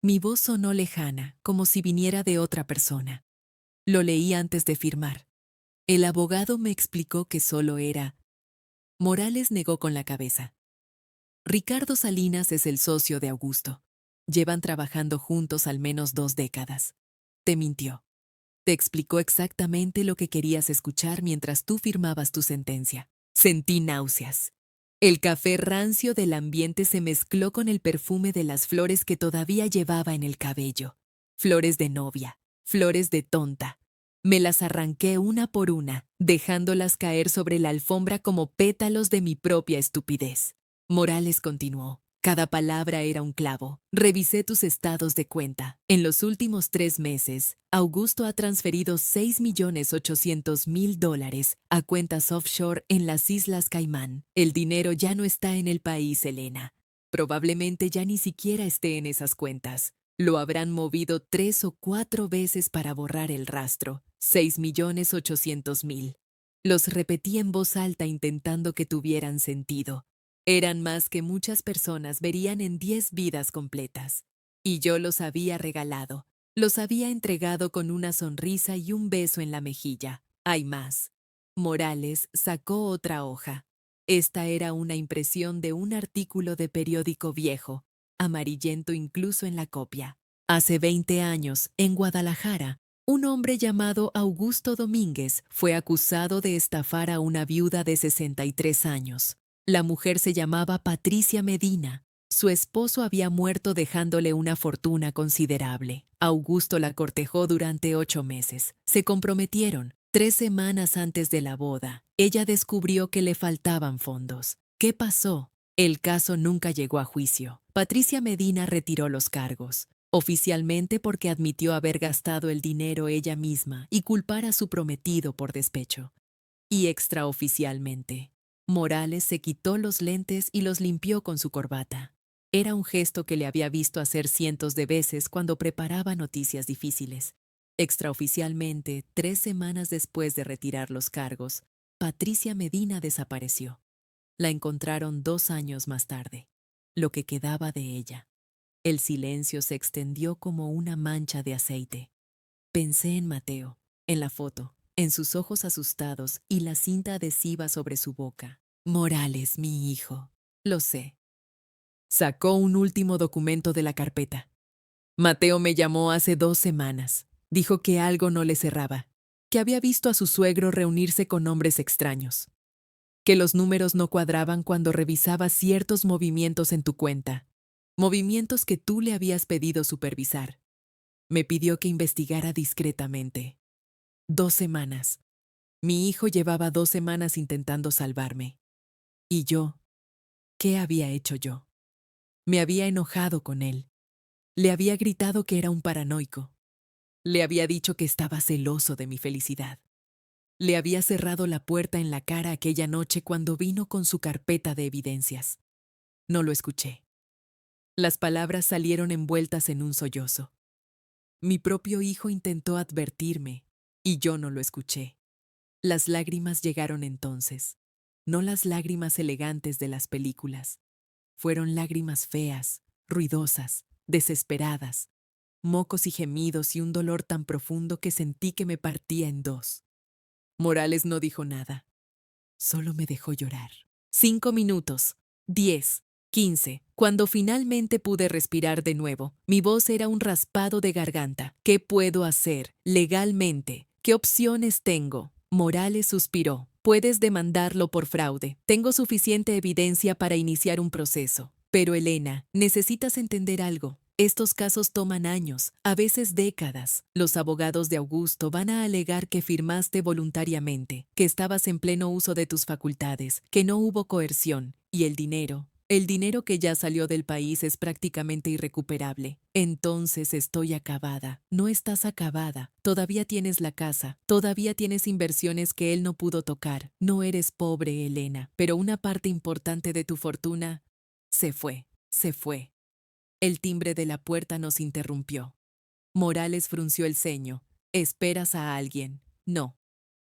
Mi voz sonó lejana, como si viniera de otra persona. Lo leí antes de firmar. El abogado me explicó que solo era... Morales negó con la cabeza. Ricardo Salinas es el socio de Augusto. Llevan trabajando juntos al menos 2 décadas. Te mintió. Te explicó exactamente lo que querías escuchar mientras tú firmabas tu sentencia. Sentí náuseas. El café rancio del ambiente se mezcló con el perfume de las flores que todavía llevaba en el cabello. Flores de novia, flores de tonta. Me las arranqué una por una, dejándolas caer sobre la alfombra como pétalos de mi propia estupidez. Morales continuó. Cada palabra era un clavo. Revisé tus estados de cuenta. En los últimos 3 meses, Augusto ha transferido $6.800.000 a cuentas offshore en las Islas Caimán. El dinero ya no está en el país, Elena. Probablemente ya ni siquiera esté en esas cuentas. Lo habrán movido 3 o 4 veces para borrar el rastro. 6.800.000. Los repetí en voz alta intentando que tuvieran sentido. Eran más que muchas personas verían en 10 vidas completas. Y yo los había regalado. Los había entregado con una sonrisa y un beso en la mejilla. Hay más. Morales sacó otra hoja. Esta era una impresión de un artículo de periódico viejo, amarillento incluso en la copia. Hace 20 años, en Guadalajara, un hombre llamado Augusto Domínguez fue acusado de estafar a una viuda de 63 años. La mujer se llamaba Patricia Medina. Su esposo había muerto dejándole una fortuna considerable. Augusto la cortejó durante 8 meses. Se comprometieron. 3 semanas antes de la boda, ella descubrió que le faltaban fondos. ¿Qué pasó? El caso nunca llegó a juicio. Patricia Medina retiró los cargos, oficialmente porque admitió haber gastado el dinero ella misma y culpar a su prometido por despecho. Y extraoficialmente, Morales se quitó los lentes y los limpió con su corbata. Era un gesto que le había visto hacer cientos de veces cuando preparaba noticias difíciles. Extraoficialmente, 3 semanas después de retirar los cargos, Patricia Medina desapareció. La encontraron 2 años más tarde, lo que quedaba de ella. El silencio se extendió como una mancha de aceite. Pensé en Mateo, en la foto, en sus ojos asustados y la cinta adhesiva sobre su boca. Morales, mi hijo. Lo sé. Sacó un último documento de la carpeta. Mateo me llamó hace 2 semanas. Dijo que algo no le cerraba, que había visto a su suegro reunirse con hombres extraños, que los números no cuadraban cuando revisaba ciertos movimientos en tu cuenta, movimientos que tú le habías pedido supervisar. Me pidió que investigara discretamente. 2 semanas. Mi hijo llevaba 2 semanas intentando salvarme. ¿Y yo? ¿Qué había hecho yo? Me había enojado con él. Le había gritado que era un paranoico. Le había dicho que estaba celoso de mi felicidad. Le había cerrado la puerta en la cara aquella noche cuando vino con su carpeta de evidencias. No lo escuché. Las palabras salieron envueltas en un sollozo. Mi propio hijo intentó advertirme, y yo no lo escuché. Las lágrimas llegaron entonces, no las lágrimas elegantes de las películas. Fueron lágrimas feas, ruidosas, desesperadas, mocos y gemidos y un dolor tan profundo que sentí que me partía en dos. Morales no dijo nada, solo me dejó llorar. 5 minutos, 10, 15. Cuando finalmente pude respirar de nuevo, mi voz era un raspado de garganta. ¿Qué puedo hacer legalmente? ¿Qué opciones tengo? Morales suspiró. Puedes demandarlo por fraude. Tengo suficiente evidencia para iniciar un proceso. Pero Elena, necesitas entender algo. Estos casos toman años, a veces décadas. Los abogados de Augusto van a alegar que firmaste voluntariamente, que estabas en pleno uso de tus facultades, que no hubo coerción, y el dinero que ya salió del país es prácticamente irrecuperable. Entonces estoy acabada. No estás acabada. Todavía tienes la casa. Todavía tienes inversiones que él no pudo tocar. No eres pobre, Elena, pero una parte importante de tu fortuna se fue. Se fue. El timbre de la puerta nos interrumpió. Morales frunció el ceño. ¿Esperas a alguien? No.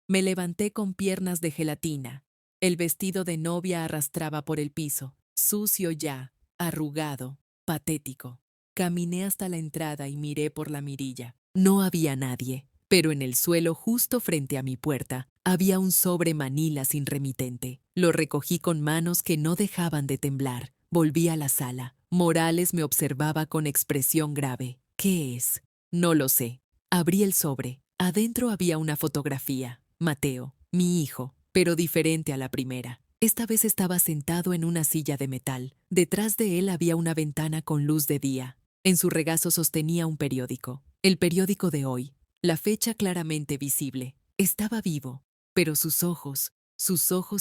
Me levanté con piernas de gelatina. El vestido de novia arrastraba por el piso, sucio ya, arrugado, patético. Caminé hasta la entrada y miré por la mirilla. No había nadie, pero en el suelo justo frente a mi puerta había un sobre manila sin remitente. Lo recogí con manos que no dejaban de temblar. Volví a la sala. Morales me observaba con expresión grave. ¿Qué es? No lo sé. Abrí el sobre. Adentro había una fotografía. Mateo, mi hijo, pero diferente a la primera. Esta vez estaba sentado en una silla de metal. Detrás de él había una ventana con luz de día. En su regazo sostenía un periódico. El periódico de hoy. La fecha claramente visible. Estaba vivo, pero sus ojos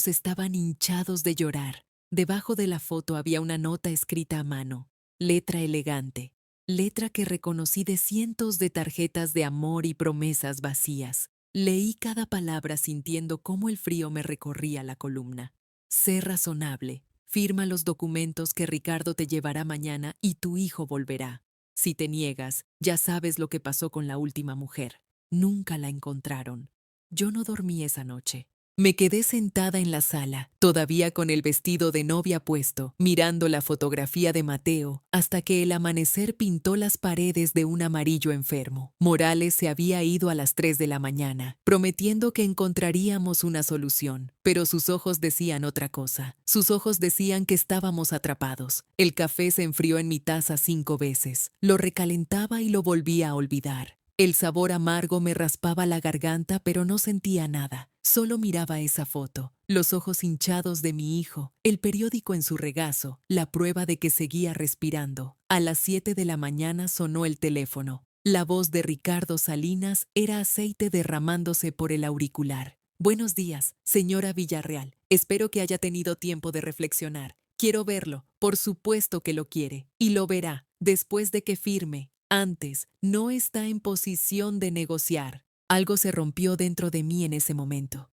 estaban hinchados de llorar. Debajo de la foto había una nota escrita a mano, letra elegante, letra que reconocí de cientos de tarjetas de amor y promesas vacías. Leí cada palabra sintiendo cómo el frío me recorría la columna. Sé razonable. Firma los documentos que Ricardo te llevará mañana y tu hijo volverá. Si te niegas, ya sabes lo que pasó con la última mujer. Nunca la encontraron. Yo no dormí esa noche. Me quedé sentada en la sala, todavía con el vestido de novia puesto, mirando la fotografía de Mateo, hasta que el amanecer pintó las paredes de un amarillo enfermo. Morales se había ido a las 3 de la mañana, prometiendo que encontraríamos una solución, pero sus ojos decían otra cosa. Sus ojos decían que estábamos atrapados. El café se enfrió en mi taza 5 veces. Lo recalentaba y lo volvía a olvidar. El sabor amargo me raspaba la garganta, pero no sentía nada. Solo miraba esa foto, los ojos hinchados de mi hijo, el periódico en su regazo, la prueba de que seguía respirando. A las 7 de la mañana sonó el teléfono. La voz de Ricardo Salinas era aceite derramándose por el auricular. Buenos días, señora Villarreal. Espero que haya tenido tiempo de reflexionar. Quiero verlo, por supuesto que lo quiere, y lo verá, después de que firme. Antes, no está en posición de negociar. Algo se rompió dentro de mí en ese momento.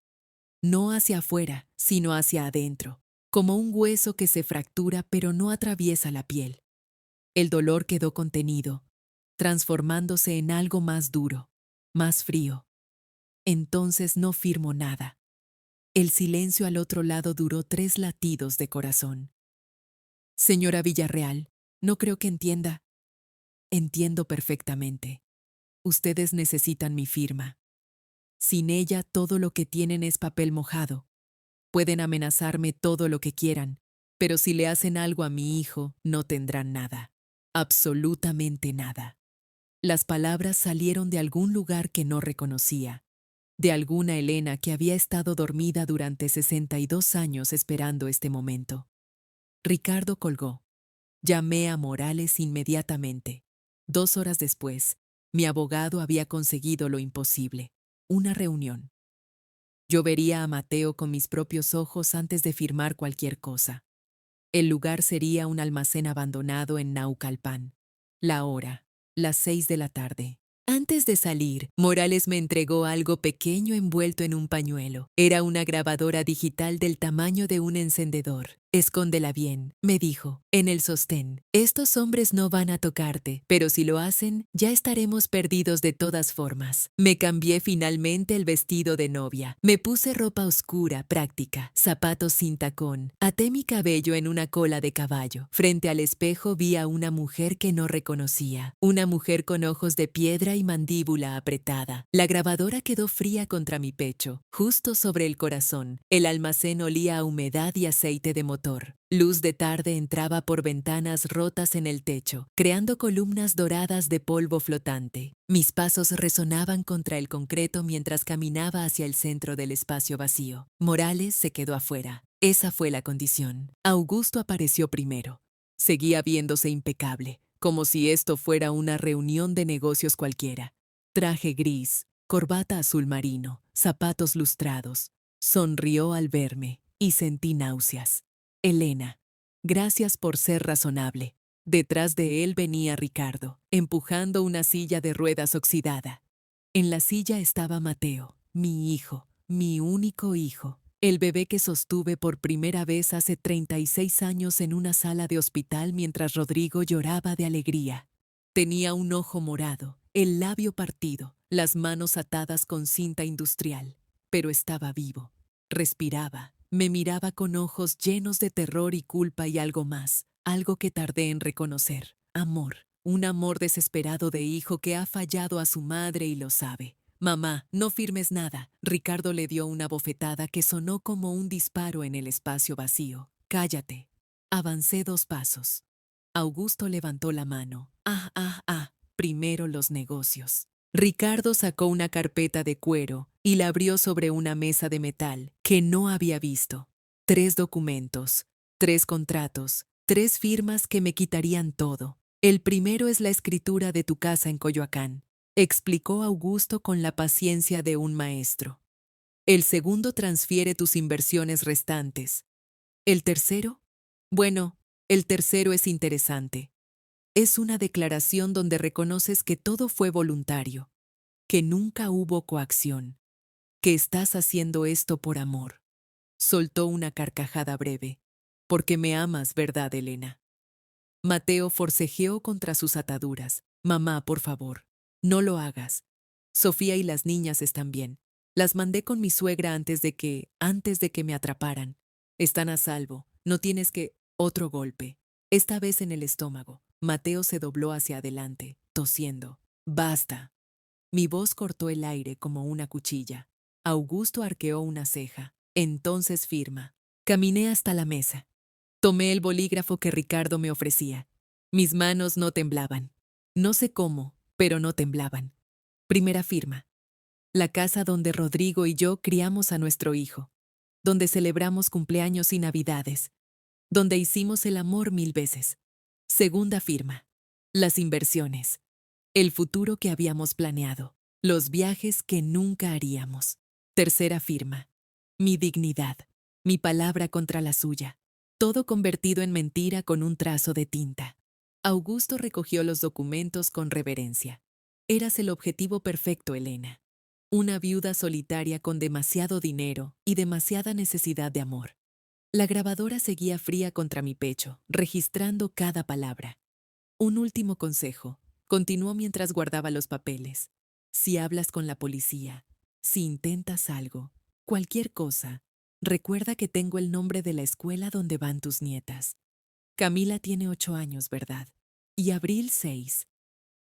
No hacia afuera, sino hacia adentro, como un hueso que se fractura pero no atraviesa la piel. El dolor quedó contenido, transformándose en algo más duro, más frío. Entonces no firmo nada. El silencio al otro lado duró 3 latidos de corazón. Señora Villarreal, no creo que entienda. Entiendo perfectamente. Ustedes necesitan mi firma. Sin ella todo lo que tienen es papel mojado. Pueden amenazarme todo lo que quieran, pero si le hacen algo a mi hijo, no tendrán nada. Absolutamente nada. Las palabras salieron de algún lugar que no reconocía, de alguna Elena que había estado dormida durante 62 años esperando este momento. Ricardo colgó. Llamé a Morales inmediatamente. 2 horas después, mi abogado había conseguido lo imposible, una reunión. Yo vería a Mateo con mis propios ojos antes de firmar cualquier cosa. El lugar sería un almacén abandonado en Naucalpan. La hora, las 6 de la tarde. Antes de salir, Morales me entregó algo pequeño envuelto en un pañuelo. Era una grabadora digital del tamaño de un encendedor. Escóndela bien, me dijo, en el sostén. Estos hombres no van a tocarte, pero si lo hacen, ya estaremos perdidos de todas formas. Me cambié finalmente el vestido de novia. Me puse ropa oscura, práctica, zapatos sin tacón. Até mi cabello en una cola de caballo. Frente al espejo vi a una mujer que no reconocía. Una mujer con ojos de piedra y mandíbula apretada. La grabadora quedó fría contra mi pecho, justo sobre el corazón. El almacén olía a humedad y aceite de motor. Luz de tarde entraba por ventanas rotas en el techo, creando columnas doradas de polvo flotante. Mis pasos resonaban contra el concreto mientras caminaba hacia el centro del espacio vacío. Morales se quedó afuera. Esa fue la condición. Augusto apareció primero. Seguía viéndose impecable, como si esto fuera una reunión de negocios cualquiera. Traje gris, corbata azul marino, zapatos lustrados. Sonrió al verme y sentí náuseas. Elena, gracias por ser razonable. Detrás de él venía Ricardo, empujando una silla de ruedas oxidada. En la silla estaba Mateo, mi hijo, mi único hijo, el bebé que sostuve por primera vez hace 36 años en una sala de hospital mientras Rodrigo lloraba de alegría. Tenía un ojo morado, el labio partido, las manos atadas con cinta industrial, pero estaba vivo. Respiraba, me miraba con ojos llenos de terror y culpa y algo más, algo que tardé en reconocer. Amor, un amor desesperado de hijo que ha fallado a su madre y lo sabe. Mamá, no firmes nada. Ricardo le dio una bofetada que sonó como un disparo en el espacio vacío. Cállate. Avancé 2 pasos. Augusto levantó la mano. Primero los negocios. Ricardo sacó una carpeta de cuero y la abrió sobre una mesa de metal que no había visto. 3 documentos, 3 contratos, 3 firmas que me quitarían todo. El primero es la escritura de tu casa en Coyoacán. explicó Augusto con la paciencia de un maestro. El segundo transfiere tus inversiones restantes. ¿El tercero? Bueno, el tercero es interesante. Es una declaración donde reconoces que todo fue voluntario, que nunca hubo coacción, que estás haciendo esto por amor. Soltó una carcajada breve. Porque me amas, ¿verdad, Elena? Mateo forcejeó contra sus ataduras. Mamá, por favor, no lo hagas. Sofía y las niñas están bien. Las mandé con mi suegra antes de que me atraparan. Están a salvo. No tienes que... Otro golpe. Esta vez en el estómago. Mateo se dobló hacia adelante, tosiendo. Basta. Mi voz cortó el aire como una cuchilla. Augusto arqueó una ceja. Entonces firma. Caminé hasta la mesa. Tomé el bolígrafo que Ricardo me ofrecía. Mis manos no temblaban. No sé cómo, pero no temblaban. Primera firma. La casa donde Rodrigo y yo criamos a nuestro hijo. Donde celebramos cumpleaños y navidades. Donde hicimos el amor 1000 veces. Segunda firma. Las inversiones. El futuro que habíamos planeado. Los viajes que nunca haríamos. Tercera firma. Mi dignidad. Mi palabra contra la suya. Todo convertido en mentira con un trazo de tinta. Augusto recogió los documentos con reverencia. Eras el objetivo perfecto, Elena. Una viuda solitaria con demasiado dinero y demasiada necesidad de amor. La grabadora seguía fría contra mi pecho, registrando cada palabra. Un último consejo, continuó mientras guardaba los papeles. Si hablas con la policía, si intentas algo, cualquier cosa, recuerda que tengo el nombre de la escuela donde van tus nietas. Camila tiene 8 años, ¿verdad? Y Abril 6.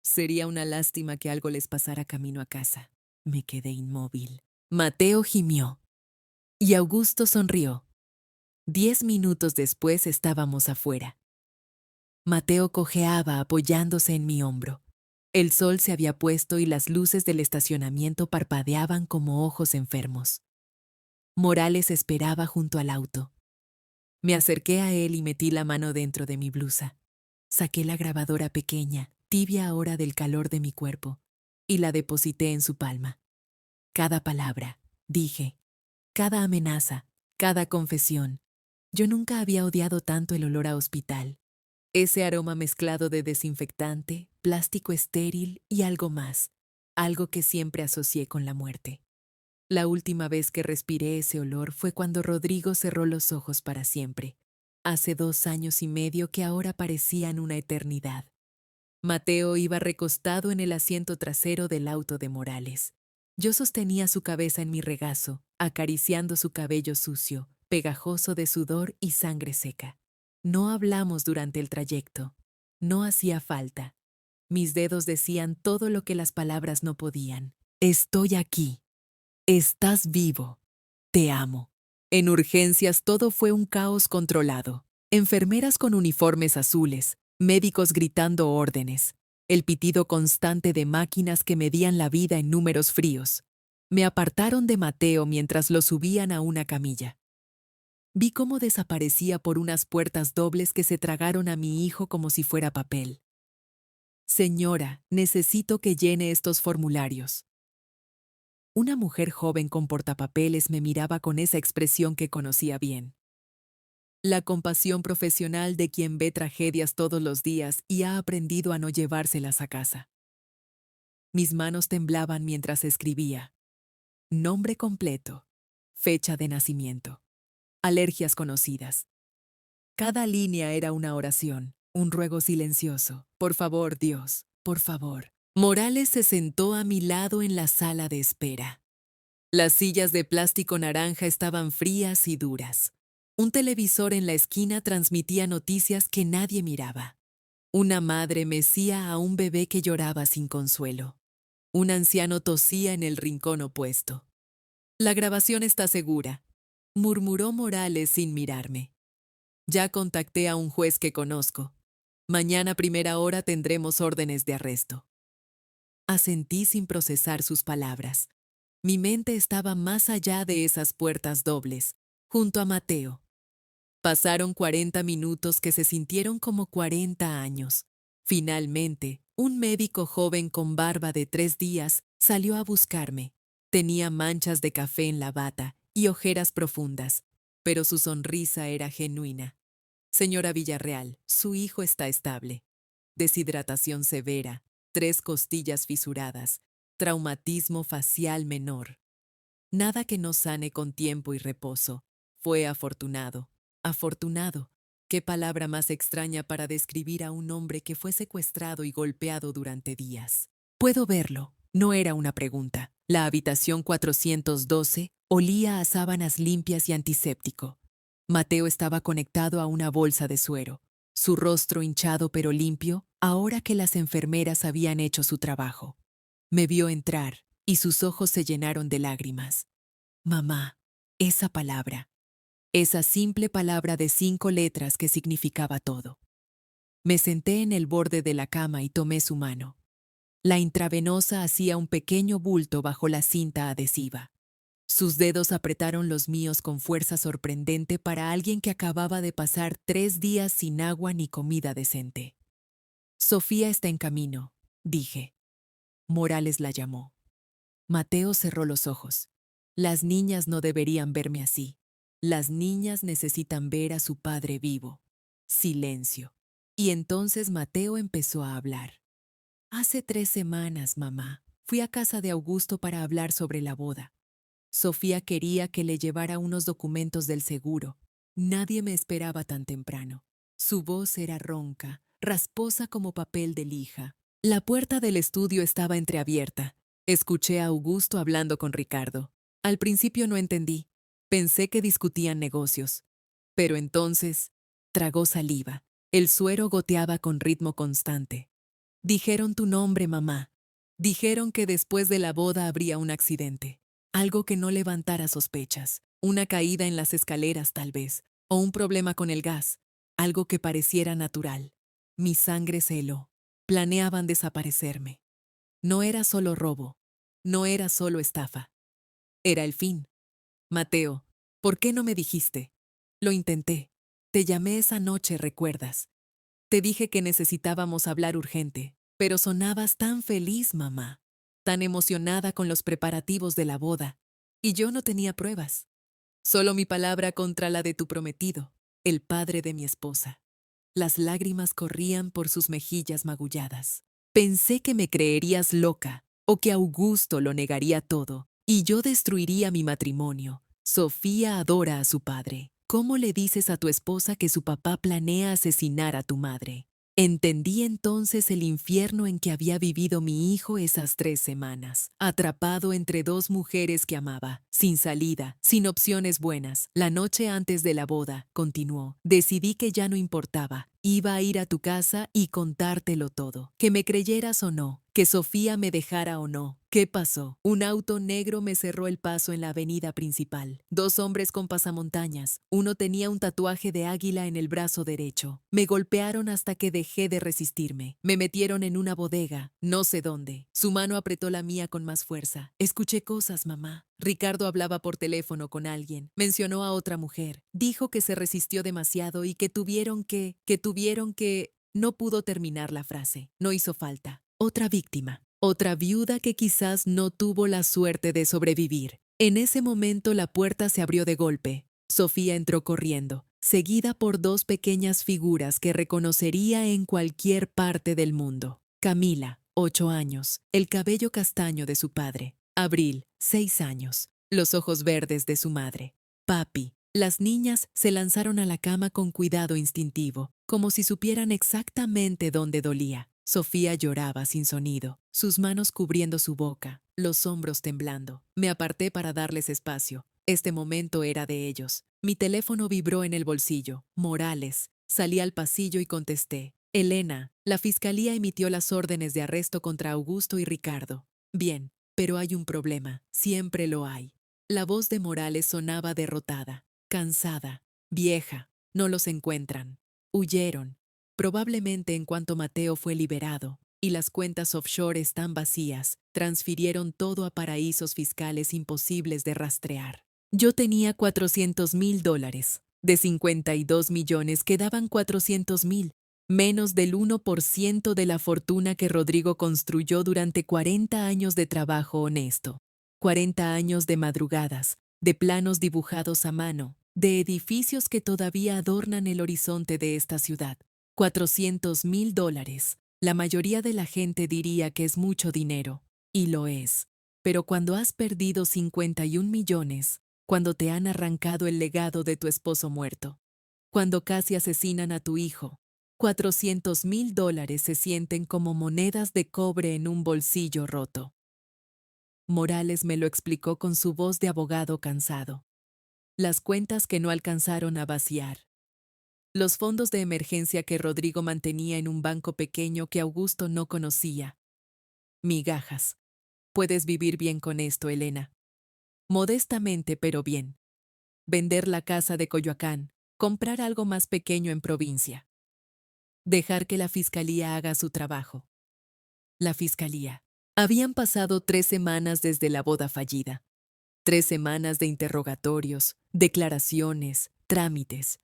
Sería una lástima que algo les pasara camino a casa. Me quedé inmóvil. Mateo gimió. Y Augusto sonrió. 10 minutos después estábamos afuera. Mateo cojeaba apoyándose en mi hombro. El sol se había puesto y las luces del estacionamiento parpadeaban como ojos enfermos. Morales esperaba junto al auto. Me acerqué a él y metí la mano dentro de mi blusa. Saqué la grabadora pequeña, tibia ahora del calor de mi cuerpo, y la deposité en su palma. Cada palabra, dije, cada amenaza, cada confesión. Yo nunca había odiado tanto el olor a hospital. Ese aroma mezclado de desinfectante, plástico estéril y algo más, algo que siempre asocié con la muerte. La última vez que respiré ese olor fue cuando Rodrigo cerró los ojos para siempre, hace 2 años y medio que ahora parecían una eternidad. Mateo iba recostado en el asiento trasero del auto de Morales. Yo sostenía su cabeza en mi regazo, acariciando su cabello sucio, pegajoso de sudor y sangre seca. No hablamos durante el trayecto. No hacía falta. Mis dedos decían todo lo que las palabras no podían. Estoy aquí. Estás vivo. Te amo. En urgencias todo fue un caos controlado. Enfermeras con uniformes azules, médicos gritando órdenes, el pitido constante de máquinas que medían la vida en números fríos. Me apartaron de Mateo mientras lo subían a una camilla. Vi cómo desaparecía por unas puertas dobles que se tragaron a mi hijo como si fuera papel. Señora, necesito que llene estos formularios. Una mujer joven con portapapeles me miraba con esa expresión que conocía bien. La compasión profesional de quien ve tragedias todos los días y ha aprendido a no llevárselas a casa. Mis manos temblaban mientras escribía. Nombre completo. Fecha de nacimiento. Alergias conocidas. Cada línea era una oración, un ruego silencioso. Por favor, Dios, por favor. Morales se sentó a mi lado en la sala de espera. Las sillas de plástico naranja estaban frías y duras. Un televisor en la esquina transmitía noticias que nadie miraba. Una madre mecía a un bebé que lloraba sin consuelo. Un anciano tosía en el rincón opuesto. La grabación está segura, murmuró Morales sin mirarme. Ya contacté a un juez que conozco. Mañana a primera hora tendremos órdenes de arresto. Asentí sin procesar sus palabras. Mi mente estaba más allá de esas puertas dobles, junto a Mateo. Pasaron 40 minutos que se sintieron como 40 años. Finalmente, Un médico joven con barba de 3 días salió a buscarme. Tenía manchas de café en la bata y ojeras profundas, pero su sonrisa era genuina. Señora Villarreal, su hijo está estable. Deshidratación severa, 3 costillas fisuradas, traumatismo facial menor. Nada que no sane con tiempo y reposo. Fue afortunado. Afortunado. Qué palabra más extraña para describir a un hombre que fue secuestrado y golpeado durante días. Puedo verlo. No era una pregunta. La habitación 412 olía a sábanas limpias y antiséptico. Mateo estaba conectado a una bolsa de suero. Su rostro hinchado pero limpio, ahora que las enfermeras habían hecho su trabajo. Me vio entrar y sus ojos se llenaron de lágrimas. Mamá, esa simple palabra de 5 letras que significaba todo. Me senté en el borde de la cama y tomé su mano. La intravenosa hacía un pequeño bulto bajo la cinta adhesiva. Sus dedos apretaron los míos con fuerza sorprendente para alguien que acababa de pasar 3 días sin agua ni comida decente. Sofía está en camino, dije. Morales la llamó. Mateo cerró los ojos. Las niñas no deberían verme así. Las niñas necesitan ver a su padre vivo. Silencio. Y entonces Mateo empezó a hablar. Hace 3 semanas, mamá, fui a casa de Augusto para hablar sobre la boda. Sofía quería que le llevara unos documentos del seguro. Nadie me esperaba tan temprano. Su voz era ronca, rasposa como papel de lija. La puerta del estudio estaba entreabierta. Escuché a Augusto hablando con Ricardo. Al principio no entendí. Pensé que discutían negocios. Pero entonces tragó saliva. El suero goteaba con ritmo constante. Dijeron tu nombre, mamá. Dijeron que después de la boda habría un accidente. Algo que no levantara sospechas. Una caída en las escaleras, tal vez. O un problema con el gas. Algo que pareciera natural. Mi sangre se heló. Planeaban desaparecerme. No era solo robo. No era solo estafa. Era el fin. Mateo, ¿por qué no me dijiste? Lo intenté. Te llamé esa noche, ¿recuerdas? Te dije que necesitábamos hablar urgente, pero sonabas tan feliz, mamá, tan emocionada con los preparativos de la boda, y yo no tenía pruebas. Solo mi palabra contra la de tu prometido, el padre de mi esposa. Las lágrimas corrían por sus mejillas magulladas. Pensé que me creerías loca, o que Augusto lo negaría todo, y yo destruiría mi matrimonio. Sofía adora a su padre. ¿Cómo le dices a tu esposa que su papá planea asesinar a tu madre? Entendí entonces el infierno en que había vivido mi hijo esas 3 semanas, atrapado entre 2 mujeres que amaba, sin salida, sin opciones buenas. La noche antes de la boda, continuó, decidí que ya no importaba. Iba a ir a tu casa y contártelo todo. Que me creyeras o no, que Sofía me dejara o no. ¿Qué pasó? Un auto negro me cerró el paso en la avenida principal. 2 hombres con pasamontañas. Uno tenía un tatuaje de águila en el brazo derecho. Me golpearon hasta que dejé de resistirme. Me metieron en una bodega, no sé dónde. Su mano apretó la mía con más fuerza. Escuché cosas, mamá. Ricardo hablaba por teléfono con alguien. Mencionó a otra mujer. Dijo que se resistió demasiado y que tuvieron que... No pudo terminar la frase. No hizo falta. Otra víctima. Otra viuda que quizás no tuvo la suerte de sobrevivir. En ese momento la puerta se abrió de golpe. Sofía entró corriendo, seguida por 2 pequeñas figuras que reconocería en cualquier parte del mundo. Camila, 8 años, el cabello castaño de su padre. Abril, 6 años, los ojos verdes de su madre. Papi. Las niñas se lanzaron a la cama con cuidado instintivo, como si supieran exactamente dónde dolía. Sofía lloraba sin sonido, sus manos cubriendo su boca, los hombros temblando. Me aparté para darles espacio. Este momento era de ellos. Mi teléfono vibró en el bolsillo. Morales. Salí al pasillo y contesté. Elena, la fiscalía emitió las órdenes de arresto contra Augusto y Ricardo. Bien, pero hay un problema. Siempre lo hay. La voz de Morales sonaba derrotada, cansada, vieja. No los encuentran. Huyeron. Probablemente en cuanto Mateo fue liberado y las cuentas offshore están vacías, transfirieron todo a paraísos fiscales imposibles de rastrear. Yo tenía $400,000. De 52 millones quedaban 400,000. Menos del 1% de la fortuna que Rodrigo construyó durante 40 años de trabajo honesto. 40 años de madrugadas, de planos dibujados a mano, de edificios que todavía adornan el horizonte de esta ciudad. $400,000. La mayoría de la gente diría que es mucho dinero, y lo es. Pero cuando has perdido 51 millones, cuando te han arrancado el legado de tu esposo muerto, cuando casi asesinan a tu hijo, $400,000 se sienten como monedas de cobre en un bolsillo roto. Morales me lo explicó con su voz de abogado cansado. Las cuentas que no alcanzaron a vaciar. Los fondos de emergencia que Rodrigo mantenía en un banco pequeño que Augusto no conocía. Migajas. Puedes vivir bien con esto, Elena. Modestamente, pero bien. Vender la casa de Coyoacán, comprar algo más pequeño en provincia. Dejar que la fiscalía haga su trabajo. La fiscalía. Habían pasado 3 semanas desde la boda fallida. 3 semanas de interrogatorios, declaraciones, trámites.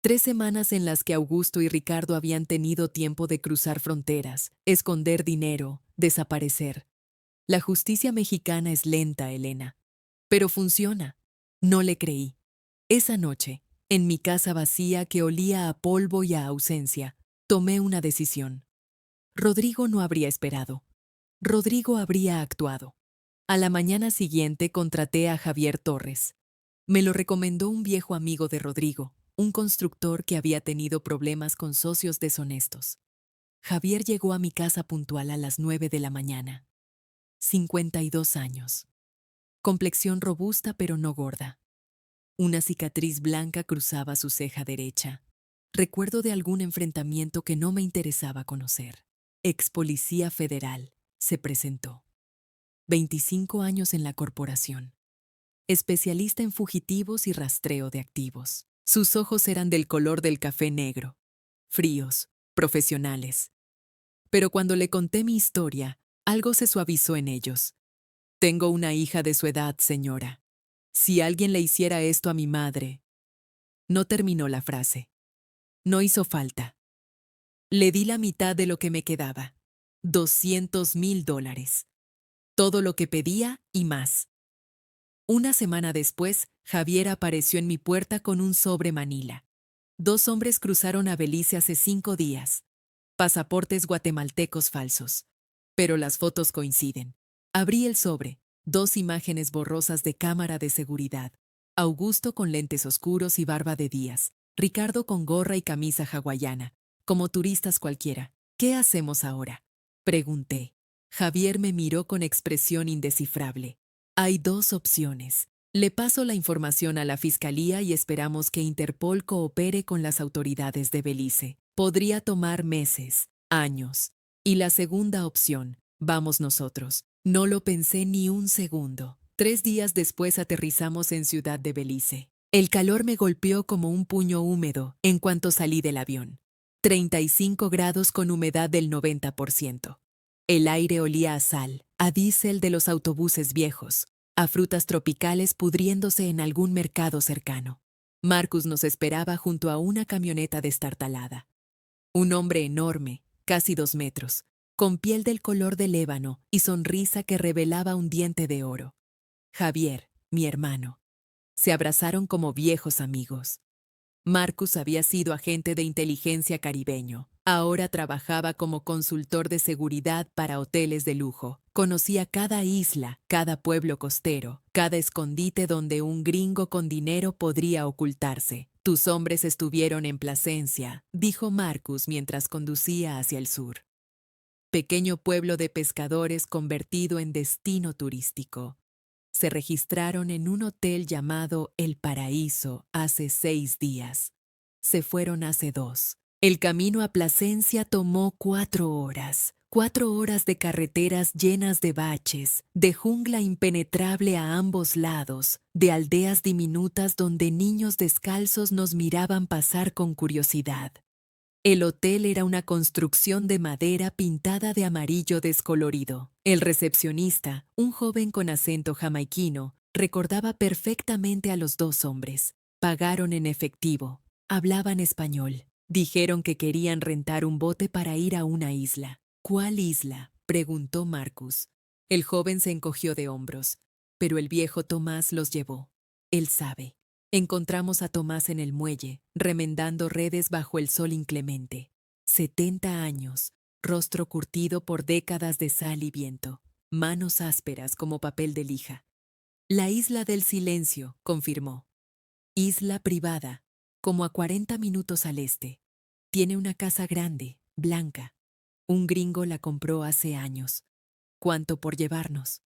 3 semanas en las que Augusto y Ricardo habían tenido tiempo de cruzar fronteras, esconder dinero, desaparecer. La justicia mexicana es lenta, Elena. Pero funciona. No le creí. Esa noche, en mi casa vacía que olía a polvo y a ausencia, tomé una decisión. Rodrigo no habría esperado. Rodrigo habría actuado. A la mañana siguiente contraté a Javier Torres. Me lo recomendó un viejo amigo de Rodrigo, un constructor que había tenido problemas con socios deshonestos. Javier llegó a mi casa puntual a las 9 de la mañana. 52 años. Complexión robusta pero no gorda. Una cicatriz blanca cruzaba su ceja derecha. Recuerdo de algún enfrentamiento que no me interesaba conocer. Ex policía federal, se presentó. 25 años en la corporación. Especialista en fugitivos y rastreo de activos. Sus ojos eran del color del café negro. Fríos, profesionales. Pero cuando le conté mi historia, algo se suavizó en ellos. Tengo una hija de su edad, señora. Si alguien le hiciera esto a mi madre... No terminó la frase. No hizo falta. Le di la mitad de lo que me quedaba. $200,000. Todo lo que pedía y más. Una semana después, Javier apareció en mi puerta con un sobre Manila. 2 hombres cruzaron a Belice hace 5 días. Pasaportes guatemaltecos falsos. Pero las fotos coinciden. Abrí el sobre. 2 imágenes borrosas de cámara de seguridad. Augusto con lentes oscuros y barba de Díaz. Ricardo con gorra y camisa hawaiana. Como turistas cualquiera. ¿Qué hacemos ahora?, pregunté. Javier me miró con expresión indescifrable. Hay 2 opciones. Le paso la información a la fiscalía y esperamos que Interpol coopere con las autoridades de Belice. Podría tomar meses, años. Y la segunda opción, vamos nosotros. No lo pensé ni un segundo. 3 días después aterrizamos en Ciudad de Belice. El calor me golpeó como un puño húmedo en cuanto salí del avión. 35 grados con humedad del 90%. El aire olía a sal, a diésel de los autobuses viejos, a frutas tropicales pudriéndose en algún mercado cercano. Marcus nos esperaba junto a una camioneta destartalada. Un hombre enorme, casi 2 metros, con piel del color del ébano y sonrisa que revelaba un diente de oro. Javier, mi hermano. Se abrazaron como viejos amigos. Marcus había sido agente de inteligencia caribeño. Ahora trabajaba como consultor de seguridad para hoteles de lujo. Conocía cada isla, cada pueblo costero, cada escondite donde un gringo con dinero podría ocultarse. Tus hombres estuvieron en Plasencia, dijo Marcus mientras conducía hacia el sur. Pequeño pueblo de pescadores convertido en destino turístico. Se registraron en un hotel llamado El Paraíso hace 6 días. Se fueron hace 2. El camino a Plasencia tomó 4 horas. 4 horas de carreteras llenas de baches, de jungla impenetrable a ambos lados, de aldeas diminutas donde niños descalzos nos miraban pasar con curiosidad. El hotel era una construcción de madera pintada de amarillo descolorido. El recepcionista, un joven con acento jamaiquino, recordaba perfectamente a los 2 hombres. Pagaron en efectivo. Hablaban español. Dijeron que querían rentar un bote para ir a una isla. ¿Cuál isla?, preguntó Marcus. El joven se encogió de hombros, pero el viejo Tomás los llevó. Él sabe. Encontramos a Tomás en el muelle, remendando redes bajo el sol inclemente. 70 años, rostro curtido por décadas de sal y viento, manos ásperas como papel de lija. La isla del silencio, confirmó. Isla privada, como a 40 minutos al este. Tiene una casa grande, blanca. Un gringo la compró hace años. ¿Cuánto por llevarnos?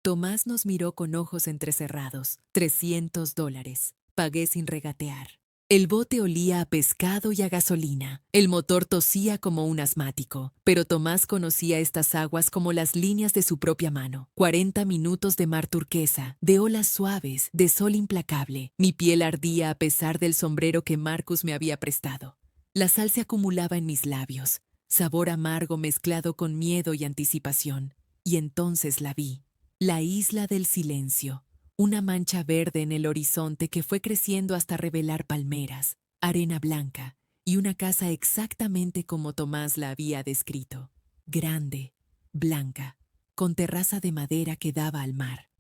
Tomás nos miró con ojos entrecerrados. $300. Pagué sin regatear. El bote olía a pescado y a gasolina. El motor tosía como un asmático, pero Tomás conocía estas aguas como las líneas de su propia mano. 40 minutos de mar turquesa, de olas suaves, de sol implacable. Mi piel ardía a pesar del sombrero que Marcus me había prestado. La sal se acumulaba en mis labios, sabor amargo mezclado con miedo y anticipación. Y entonces la vi. La isla del silencio. Una mancha verde en el horizonte que fue creciendo hasta revelar palmeras, arena blanca y una casa exactamente como Tomás la había descrito. Grande, blanca, con terraza de madera que daba al mar.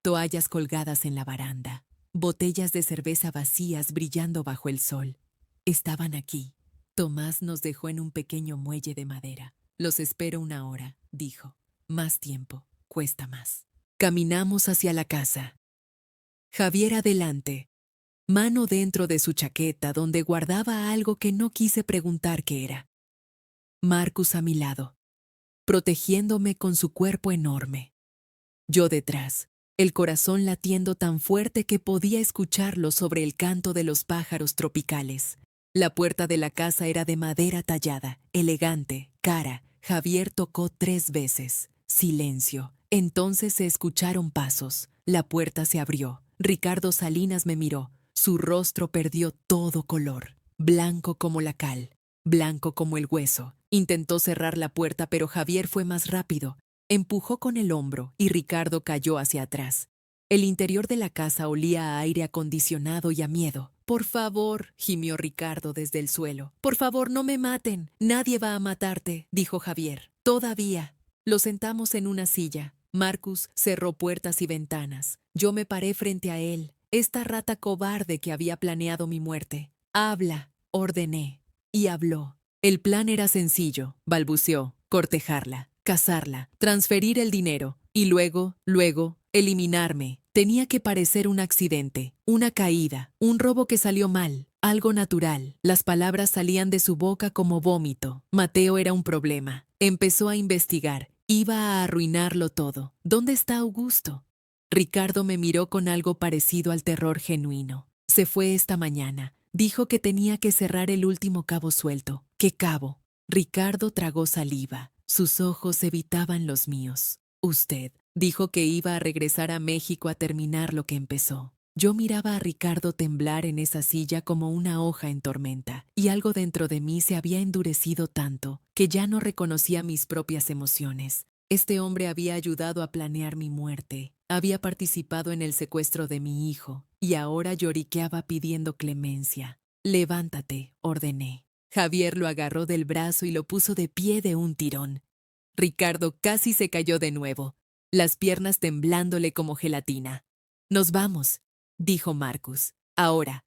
Toallas colgadas en la baranda, botellas de cerveza vacías brillando bajo el sol. Estaban aquí. Tomás nos dejó en un pequeño muelle de madera. Los espero 1 hora, dijo. Más tiempo, cuesta más. Caminamos hacia la casa. Javier adelante, mano dentro de su chaqueta donde guardaba algo que no quise preguntar qué era. Marcus a mi lado, protegiéndome con su cuerpo enorme. Yo detrás, el corazón latiendo tan fuerte que podía escucharlo sobre el canto de los pájaros tropicales. La puerta de la casa era de madera tallada, elegante, cara. Javier tocó 3 veces. Silencio. Entonces se escucharon pasos. La puerta se abrió. Ricardo Salinas me miró. Su rostro perdió todo color. Blanco como la cal, blanco como el hueso. Intentó cerrar la puerta, pero Javier fue más rápido. Empujó con el hombro y Ricardo cayó hacia atrás. El interior de la casa olía a aire acondicionado y a miedo. «Por favor», gimió Ricardo desde el suelo. «Por favor, no me maten. Nadie va a matarte», dijo Javier. «Todavía». Lo sentamos en una silla. Marcus cerró puertas y ventanas. Yo me paré frente a él, esta rata cobarde que había planeado mi muerte. «Habla», ordené. Y habló. El plan era sencillo, balbuceó. Cortejarla, casarla, transferir el dinero y luego, eliminarme. Tenía que parecer un accidente, una caída, un robo que salió mal, algo natural. Las palabras salían de su boca como vómito. Mateo era un problema. Empezó a investigar. Iba a arruinarlo todo. ¿Dónde está Augusto? Ricardo me miró con algo parecido al terror genuino. Se fue esta mañana. Dijo que tenía que cerrar el último cabo suelto. ¿Qué cabo? Ricardo tragó saliva. Sus ojos evitaban los míos. Usted dijo que iba a regresar a México a terminar lo que empezó. Yo miraba a Ricardo temblar en esa silla como una hoja en tormenta, y algo dentro de mí se había endurecido tanto que ya no reconocía mis propias emociones. Este hombre había ayudado a planear mi muerte, había participado en el secuestro de mi hijo, y ahora lloriqueaba pidiendo clemencia. «Levántate», ordené. Javier lo agarró del brazo y lo puso de pie de un tirón. Ricardo casi se cayó de nuevo, las piernas temblándole como gelatina. «Nos vamos», dijo Marcus. «Ahora».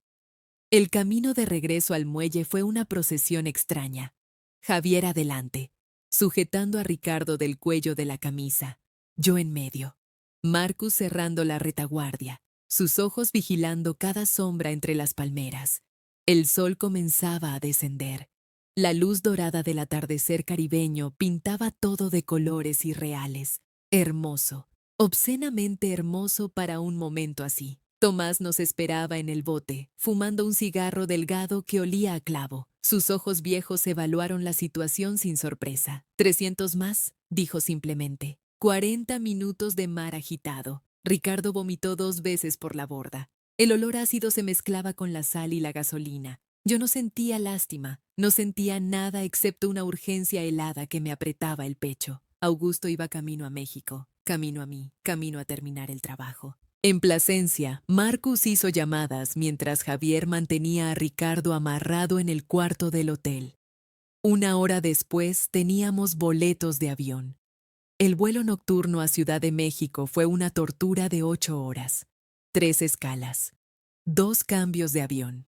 El camino de regreso al muelle fue una procesión extraña. Javier adelante, sujetando a Ricardo del cuello de la camisa. Yo en medio. Marcus cerrando la retaguardia, sus ojos vigilando cada sombra entre las palmeras. El sol comenzaba a descender. La luz dorada del atardecer caribeño pintaba todo de colores irreales. Hermoso, obscenamente hermoso para un momento así. Tomás nos esperaba en el bote, fumando un cigarro delgado que olía a clavo. Sus ojos viejos evaluaron la situación sin sorpresa. «300 más», dijo simplemente. 40 minutos de mar agitado. Ricardo vomitó 2 veces por la borda. El olor ácido se mezclaba con la sal y la gasolina. Yo no sentía lástima, no sentía nada excepto una urgencia helada que me apretaba el pecho. Augusto iba camino a México, camino a mí, camino a terminar el trabajo. En Plasencia, Marcus hizo llamadas mientras Javier mantenía a Ricardo amarrado en el cuarto del hotel. 1 hora después teníamos boletos de avión. El vuelo nocturno a Ciudad de México fue una tortura de 8 horas. 3 escalas. 2 cambios de avión.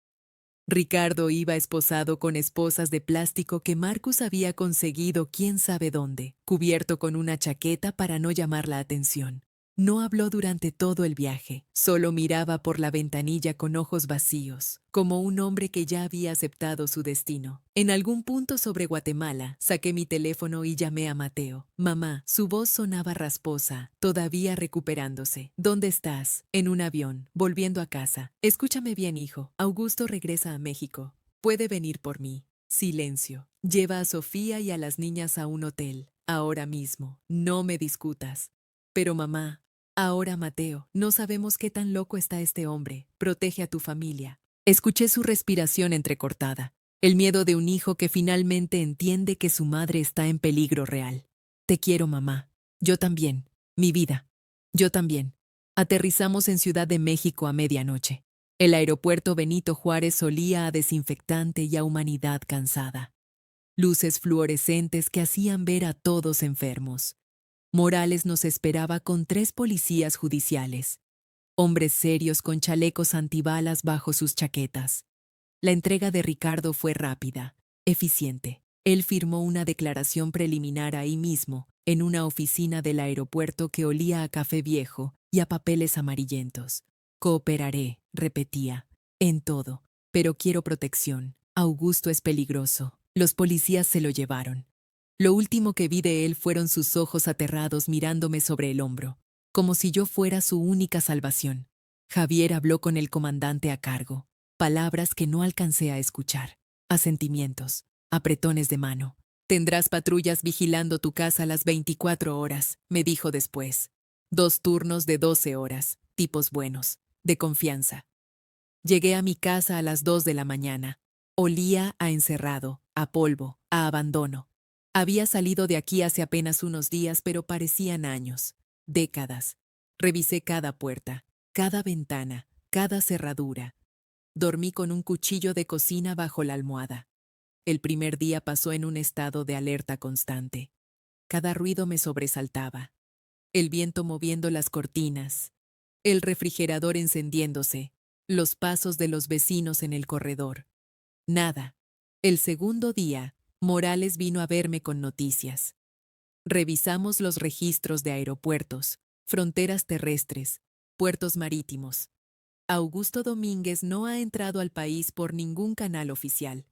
Ricardo iba esposado con esposas de plástico que Marcus había conseguido quién sabe dónde, cubierto con una chaqueta para no llamar la atención. No habló durante todo el viaje, solo miraba por la ventanilla con ojos vacíos, como un hombre que ya había aceptado su destino. En algún punto sobre Guatemala, saqué mi teléfono y llamé a Mateo. Mamá, su voz sonaba rasposa, todavía recuperándose. ¿Dónde estás? En un avión, volviendo a casa. Escúchame bien, hijo. Augusto regresa a México. Puede venir por mí. Silencio. Lleva a Sofía y a las niñas a un hotel. Ahora mismo. No me discutas. Pero mamá, ahora Mateo, no sabemos qué tan loco está este hombre. Protege a tu familia. Escuché su respiración entrecortada. El miedo de un hijo que finalmente entiende que su madre está en peligro real. Te quiero, mamá. Yo también. Mi vida. Yo también. Aterrizamos en Ciudad de México a medianoche. El aeropuerto Benito Juárez olía a desinfectante y a humanidad cansada. Luces fluorescentes que hacían ver a todos enfermos. Morales nos esperaba con 3 policías judiciales. Hombres serios con chalecos antibalas bajo sus chaquetas. La entrega de Ricardo fue rápida, eficiente. Él firmó una declaración preliminar ahí mismo, en una oficina del aeropuerto que olía a café viejo y a papeles amarillentos. Cooperaré, repetía, en todo, pero quiero protección. Augusto es peligroso. Los policías se lo llevaron. Lo último que vi de él fueron sus ojos aterrados mirándome sobre el hombro, como si yo fuera su única salvación. Javier habló con el comandante a cargo. Palabras que no alcancé a escuchar. Asentimientos, apretones de mano. Tendrás patrullas vigilando tu casa las 24 horas, me dijo después. 2 turnos de 12 horas, tipos buenos, de confianza. Llegué a mi casa a las 2 de la mañana. Olía a encerrado, a polvo, a abandono. Había salido de aquí hace apenas unos días, pero parecían años, décadas. Revisé cada puerta, cada ventana, cada cerradura. Dormí con un cuchillo de cocina bajo la almohada. El primer día pasó en un estado de alerta constante. Cada ruido me sobresaltaba. El viento moviendo las cortinas, el refrigerador encendiéndose, los pasos de los vecinos en el corredor. Nada. El segundo día, Morales vino a verme con noticias. Revisamos los registros de aeropuertos, fronteras terrestres, puertos marítimos. Augusto Domínguez no ha entrado al país por ningún canal oficial.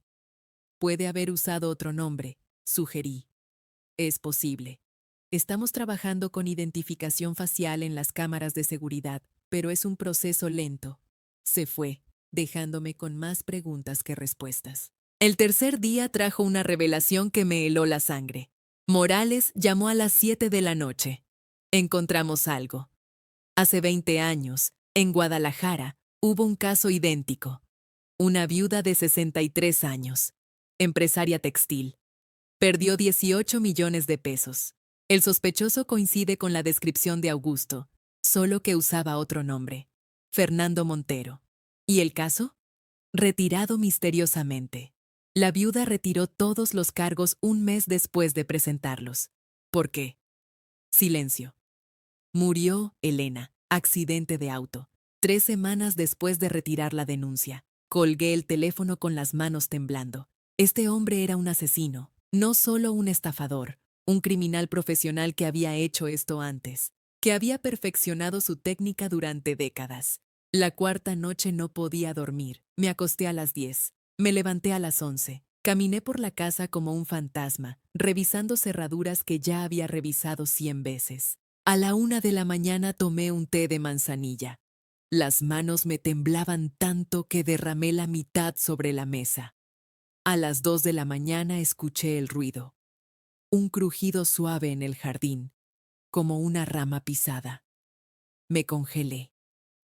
Puede haber usado otro nombre, sugerí. Es posible. Estamos trabajando con identificación facial en las cámaras de seguridad, pero es un proceso lento. Se fue, dejándome con más preguntas que respuestas. El tercer día trajo una revelación que me heló la sangre. Morales llamó a las 7 de la noche. Encontramos algo. Hace 20 años, en Guadalajara, hubo un caso idéntico. Una viuda de 63 años, empresaria textil. Perdió 18 millones de pesos. El sospechoso coincide con la descripción de Augusto, solo que usaba otro nombre, Fernando Montero. ¿Y el caso? Retirado misteriosamente. La viuda retiró todos los cargos un mes después de presentarlos. ¿Por qué? Silencio. Murió Elena, accidente de auto, 3 semanas después de retirar la denuncia. Colgué el teléfono con las manos temblando. Este hombre era un asesino, no solo un estafador, un criminal profesional que había hecho esto antes, que había perfeccionado su técnica durante décadas. La cuarta noche no podía dormir. Me acosté a las 10. Me levanté a las 11. Caminé por la casa como un fantasma, revisando cerraduras que ya había revisado 100 veces. A la 1 de la mañana tomé un té de manzanilla. Las manos me temblaban tanto que derramé la mitad sobre la mesa. A las 2 de la mañana escuché el ruido. Un crujido suave en el jardín, como una rama pisada. Me congelé.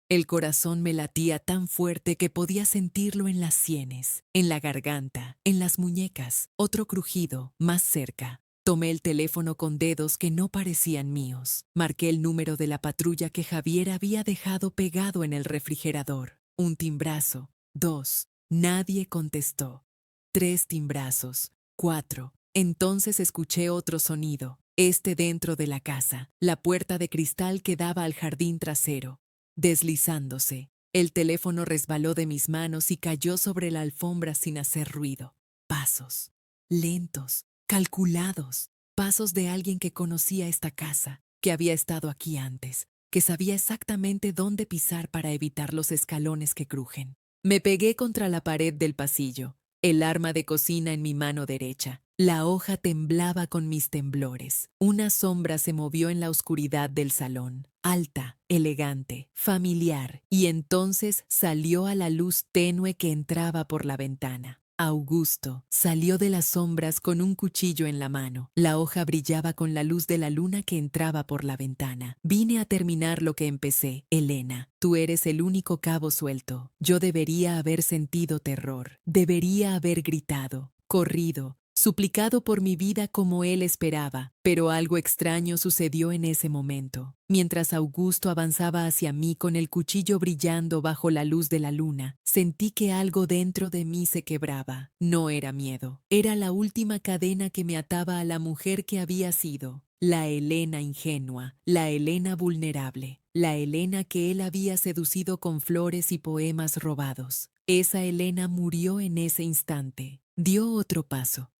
El corazón me latía tan fuerte que podía sentirlo en las sienes, en la garganta, en las muñecas. Otro crujido, más cerca. Tomé el teléfono con dedos que no parecían míos. Marqué el número de la patrulla que Javier había dejado pegado en el refrigerador. Un timbrazo. 2. Nadie contestó. 3 timbrazos. 4. Entonces escuché otro sonido. Dentro de la casa. La puerta de cristal que daba al jardín trasero. Deslizándose. El teléfono resbaló de mis manos y cayó sobre la alfombra sin hacer ruido. Pasos. Lentos. Calculados. Pasos de alguien que conocía esta casa, que había estado aquí antes, que sabía exactamente dónde pisar para evitar los escalones que crujen. Me pegué contra la pared del pasillo, el arma de cocina en mi mano derecha. La hoja temblaba con mis temblores. Una sombra se movió en la oscuridad del salón, alta, elegante, familiar, y entonces salió a la luz tenue que entraba por la ventana. Augusto salió de las sombras con un cuchillo en la mano. La hoja brillaba con la luz de la luna que entraba por la ventana. Vine a terminar lo que empecé, Elena. Tú eres el único cabo suelto. Yo debería haber sentido terror. Debería haber gritado, corrido, suplicado por mi vida como él esperaba, pero algo extraño sucedió en ese momento. Mientras Augusto avanzaba hacia mí con el cuchillo brillando bajo la luz de la luna, sentí que algo dentro de mí se quebraba. No era miedo, era la última cadena que me ataba a la mujer que había sido. La Elena ingenua, la Elena vulnerable, la Elena que él había seducido con flores y poemas robados. Esa Elena murió en ese instante. Dio otro paso.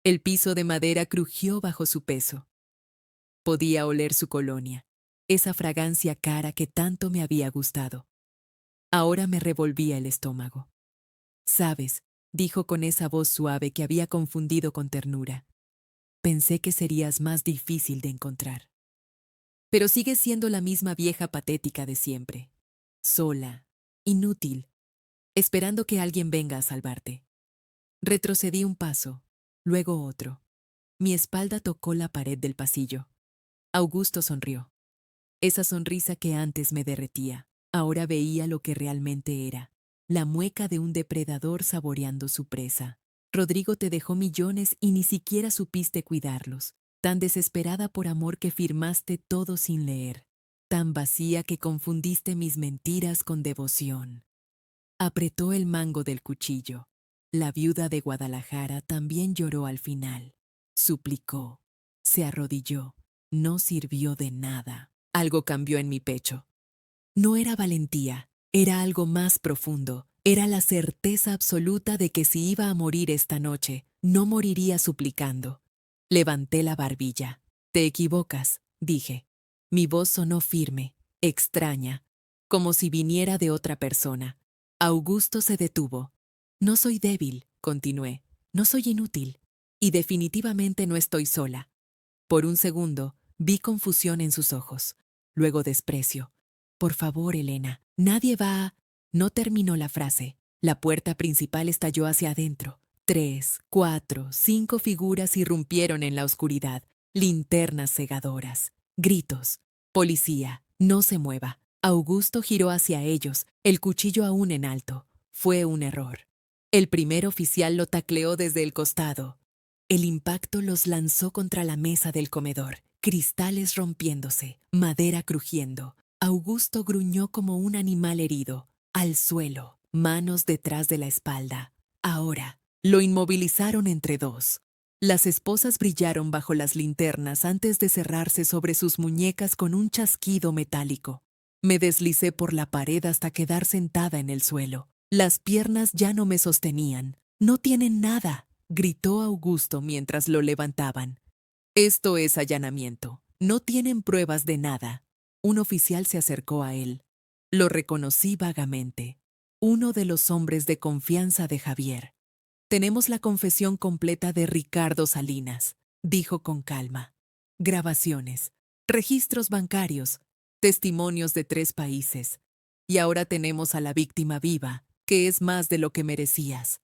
El piso de madera crujió bajo su peso. Podía oler su colonia, esa fragancia cara que tanto me había gustado. Ahora me revolvía el estómago. «Sabes», dijo con esa voz suave que había confundido con ternura, «pensé que serías más difícil de encontrar. Pero sigues siendo la misma vieja patética de siempre, sola, inútil, esperando que alguien venga a salvarte». Retrocedí un paso, luego otro. Mi espalda tocó la pared del pasillo. Augusto sonrió. Esa sonrisa que antes me derretía, ahora veía lo que realmente era, la mueca de un depredador saboreando su presa. Rodrigo te dejó millones y ni siquiera supiste cuidarlos, tan desesperada por amor que firmaste todo sin leer, tan vacía que confundiste mis mentiras con devoción. Apretó el mango del cuchillo. La viuda de Guadalajara también lloró al final. Suplicó, se arrodilló, no sirvió de nada. Algo cambió en mi pecho. No era valentía, era algo más profundo. Era la certeza absoluta de que si iba a morir esta noche, no moriría suplicando. Levanté la barbilla. Te equivocas, dije. Mi voz sonó firme, extraña, como si viniera de otra persona. Augusto se detuvo. No soy débil, continué. No soy inútil. Y definitivamente no estoy sola. Por un segundo, vi confusión en sus ojos. Luego desprecio. Por favor, Elena, nadie va a... No terminó la frase. La puerta principal estalló hacia adentro. 3, 4, 5 figuras irrumpieron en la oscuridad. Linternas cegadoras. Gritos. Policía, no se mueva. Augusto giró hacia ellos, el cuchillo aún en alto. Fue un error. El primer oficial lo tacleó desde el costado. El impacto los lanzó contra la mesa del comedor, cristales rompiéndose, madera crujiendo. Augusto gruñó como un animal herido, al suelo, manos detrás de la espalda. Ahora, lo inmovilizaron entre dos. Las esposas brillaron bajo las linternas antes de cerrarse sobre sus muñecas con un chasquido metálico. Me deslicé por la pared hasta quedar sentada en el suelo. Las piernas ya no me sostenían. «No tienen nada», gritó Augusto mientras lo levantaban. «Esto es allanamiento. No tienen pruebas de nada». Un oficial se acercó a él. Lo reconocí vagamente. Uno de los hombres de confianza de Javier. «Tenemos la confesión completa de Ricardo Salinas», dijo con calma. «Grabaciones, registros bancarios, testimonios de 3 países. Y ahora tenemos a la víctima viva, que es más de lo que merecías».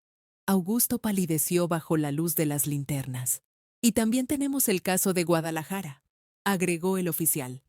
Augusto palideció bajo la luz de las linternas. «Y también tenemos el caso de Guadalajara», agregó el oficial.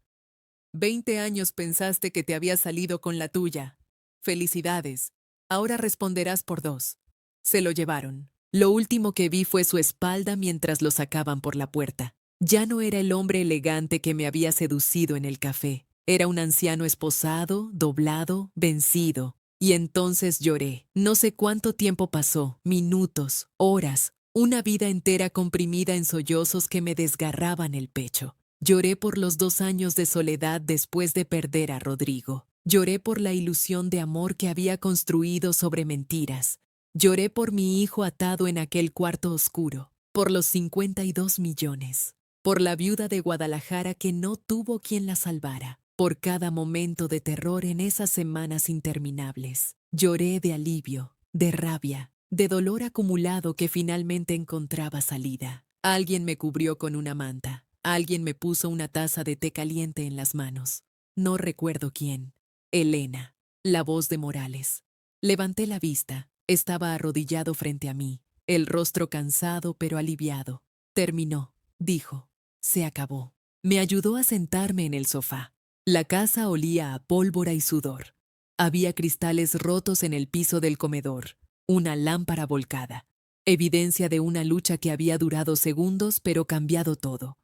20 años pensaste que te había salido con la tuya. Felicidades. Ahora responderás por 2. Se lo llevaron. Lo último que vi fue su espalda mientras lo sacaban por la puerta. Ya no era el hombre elegante que me había seducido en el café. Era un anciano esposado, doblado, vencido. Y entonces lloré. No sé cuánto tiempo pasó, minutos, horas, una vida entera comprimida en sollozos que me desgarraban el pecho. Lloré por los 2 años de soledad después de perder a Rodrigo. Lloré por la ilusión de amor que había construido sobre mentiras. Lloré por mi hijo atado en aquel cuarto oscuro, por los 52 millones, por la viuda de Guadalajara que no tuvo quien la salvara, por cada momento de terror en esas semanas interminables. Lloré de alivio, de rabia, de dolor acumulado que finalmente encontraba salida. Alguien me cubrió con una manta. Alguien me puso una taza de té caliente en las manos. No recuerdo quién. Elena, la voz de Morales. Levanté la vista. Estaba arrodillado frente a mí, el rostro cansado pero aliviado. Terminó, dijo. Se acabó. Me ayudó a sentarme en el sofá. La casa olía a pólvora y sudor. Había cristales rotos en el piso del comedor, una lámpara volcada, evidencia de una lucha que había durado segundos pero cambiado todo.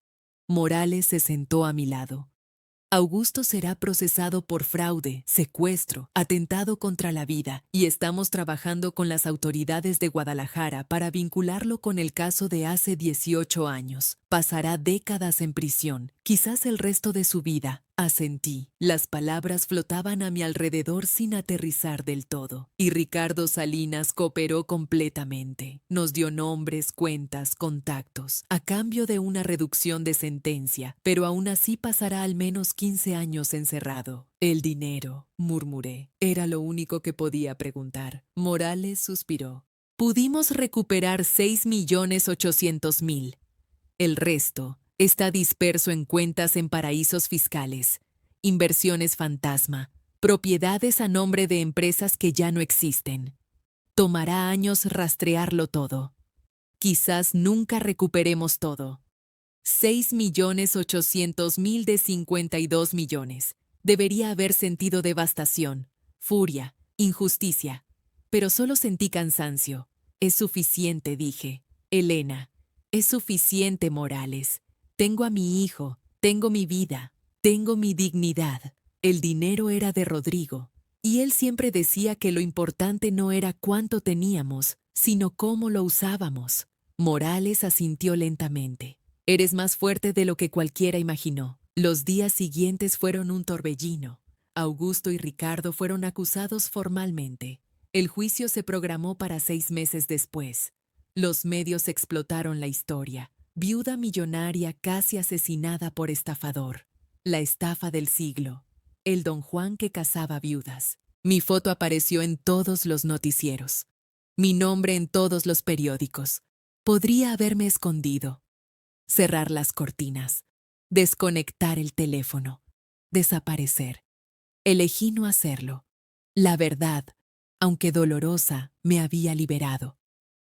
Morales se sentó a mi lado. Augusto será procesado por fraude, secuestro, atentado contra la vida, y estamos trabajando con las autoridades de Guadalajara para vincularlo con el caso de hace 18 años. Pasará décadas en prisión, quizás el resto de su vida. Asentí. Las palabras flotaban a mi alrededor sin aterrizar del todo. Y Ricardo Salinas cooperó completamente. Nos dio nombres, cuentas, contactos, a cambio de una reducción de sentencia, pero aún así pasará al menos 15 años encerrado. El dinero, murmuré. Era lo único que podía preguntar. Morales suspiró. Pudimos recuperar 6.800.000. El resto está disperso en cuentas en paraísos fiscales, inversiones fantasma, propiedades a nombre de empresas que ya no existen. Tomará años rastrearlo todo. Quizás nunca recuperemos todo. 6.800.000 de 52 millones. Debería haber sentido devastación, furia, injusticia. Pero solo sentí cansancio. Es suficiente, dije. Elena, es suficiente, Morales. Tengo a mi hijo, tengo mi vida, tengo mi dignidad. El dinero era de Rodrigo, y él siempre decía que lo importante no era cuánto teníamos, sino cómo lo usábamos. Morales asintió lentamente. Eres más fuerte de lo que cualquiera imaginó. Los días siguientes fueron un torbellino. Augusto y Ricardo fueron acusados formalmente. El juicio se programó para 6 meses después. Los medios explotaron la historia. Viuda millonaria casi asesinada por estafador. La estafa del siglo. El don Juan que cazaba viudas. Mi foto apareció en todos los noticieros. Mi nombre en todos los periódicos. Podría haberme escondido. Cerrar las cortinas. Desconectar el teléfono. Desaparecer. Elegí no hacerlo. La verdad, aunque dolorosa, me había liberado.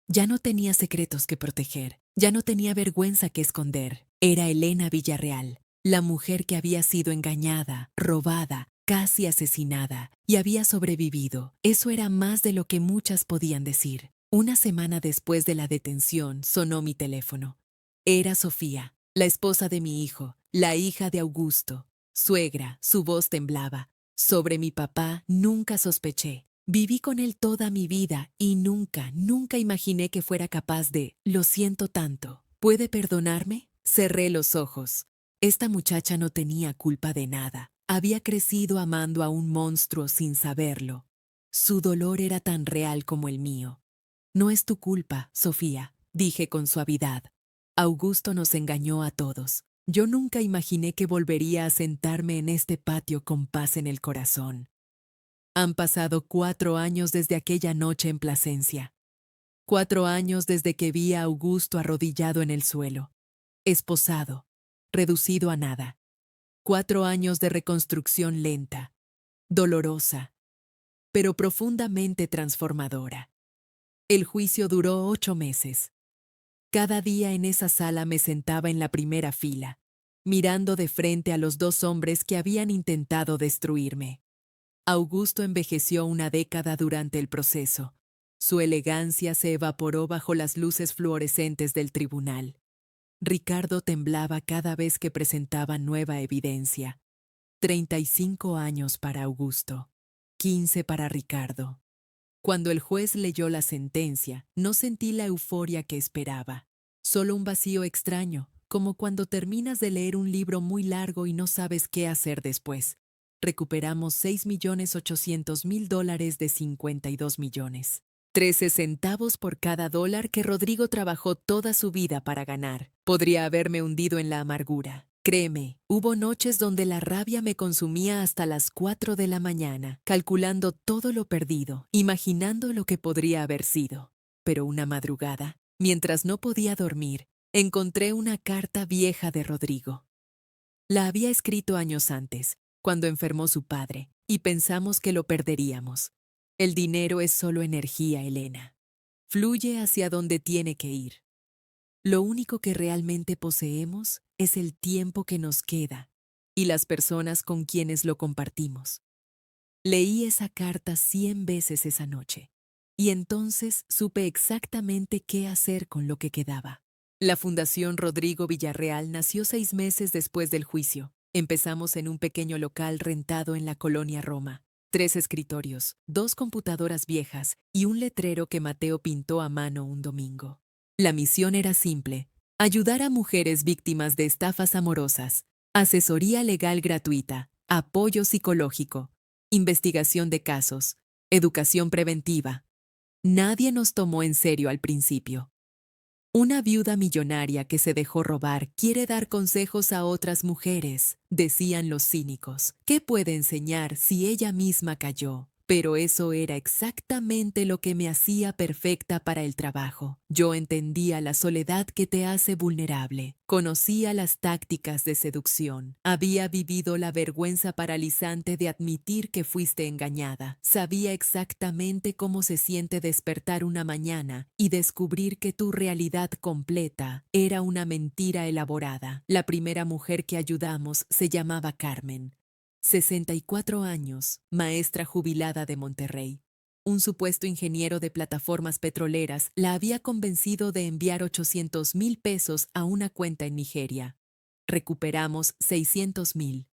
Ya no tenía secretos que proteger, ya no tenía vergüenza que esconder. Era Elena Villarreal, la mujer que había sido engañada, robada, casi asesinada, y había sobrevivido. Eso era más de lo que muchas podían decir. Una semana después de la detención, sonó mi teléfono. Era Sofía, la esposa de mi hijo, la hija de Augusto. Suegra, su voz temblaba. Sobre mi papá nunca sospeché. Viví con él toda mi vida y nunca, nunca imaginé que fuera capaz de, lo siento tanto. ¿Puede perdonarme? Cerré los ojos. Esta muchacha no tenía culpa de nada. Había crecido amando a un monstruo sin saberlo. Su dolor era tan real como el mío. No es tu culpa, Sofía, dije con suavidad. Augusto nos engañó a todos. Yo nunca imaginé que volvería a sentarme en este patio con paz en el corazón. Han pasado 4 años desde aquella noche en Plasencia. 4 años desde que vi a Augusto arrodillado en el suelo, esposado, reducido a nada. 4 años de reconstrucción lenta, dolorosa, pero profundamente transformadora. El juicio duró 8 meses. Cada día en esa sala me sentaba en la primera fila, mirando de frente a los 2 hombres que habían intentado destruirme. Augusto envejeció una década durante el proceso. Su elegancia se evaporó bajo las luces fluorescentes del tribunal. Ricardo temblaba cada vez que presentaba nueva evidencia. 35 años para Augusto, 15 para Ricardo. Cuando el juez leyó la sentencia, no sentí la euforia que esperaba, solo un vacío extraño, como cuando terminas de leer un libro muy largo y no sabes qué hacer después. Recuperamos $6.800.000 de 52 millones. 13 centavos por cada dólar que Rodrigo trabajó toda su vida para ganar. Podría haberme hundido en la amargura. Créeme, hubo noches donde la rabia me consumía hasta las 4 de la mañana, calculando todo lo perdido, imaginando lo que podría haber sido. Pero una madrugada, mientras no podía dormir, encontré una carta vieja de Rodrigo. La había escrito años antes, cuando enfermó su padre, y pensamos que lo perderíamos. El dinero es solo energía, Elena. Fluye hacia donde tiene que ir. Lo único que realmente poseemos es el tiempo que nos queda y las personas con quienes lo compartimos. Leí esa carta 100 veces esa noche, y entonces supe exactamente qué hacer con lo que quedaba. La Fundación Rodrigo Villarreal nació 6 meses después del juicio. Empezamos en un pequeño local rentado en la colonia Roma. 3 escritorios, 2 computadoras viejas y un letrero que Mateo pintó a mano un domingo. La misión era simple: ayudar a mujeres víctimas de estafas amorosas, asesoría legal gratuita, apoyo psicológico, investigación de casos, educación preventiva. Nadie nos tomó en serio al principio. Una viuda millonaria que se dejó robar quiere dar consejos a otras mujeres, decían los cínicos. ¿Qué puede enseñar si ella misma cayó? Pero eso era exactamente lo que me hacía perfecta para el trabajo. Yo entendía la soledad que te hace vulnerable. Conocía las tácticas de seducción. Había vivido la vergüenza paralizante de admitir que fuiste engañada. Sabía exactamente cómo se siente despertar una mañana y descubrir que tu realidad completa era una mentira elaborada. La primera mujer que ayudamos se llamaba Carmen. 64 años, maestra jubilada de Monterrey. Un supuesto ingeniero de plataformas petroleras la había convencido de enviar 800,000 pesos a una cuenta en Nigeria. Recuperamos 600,000.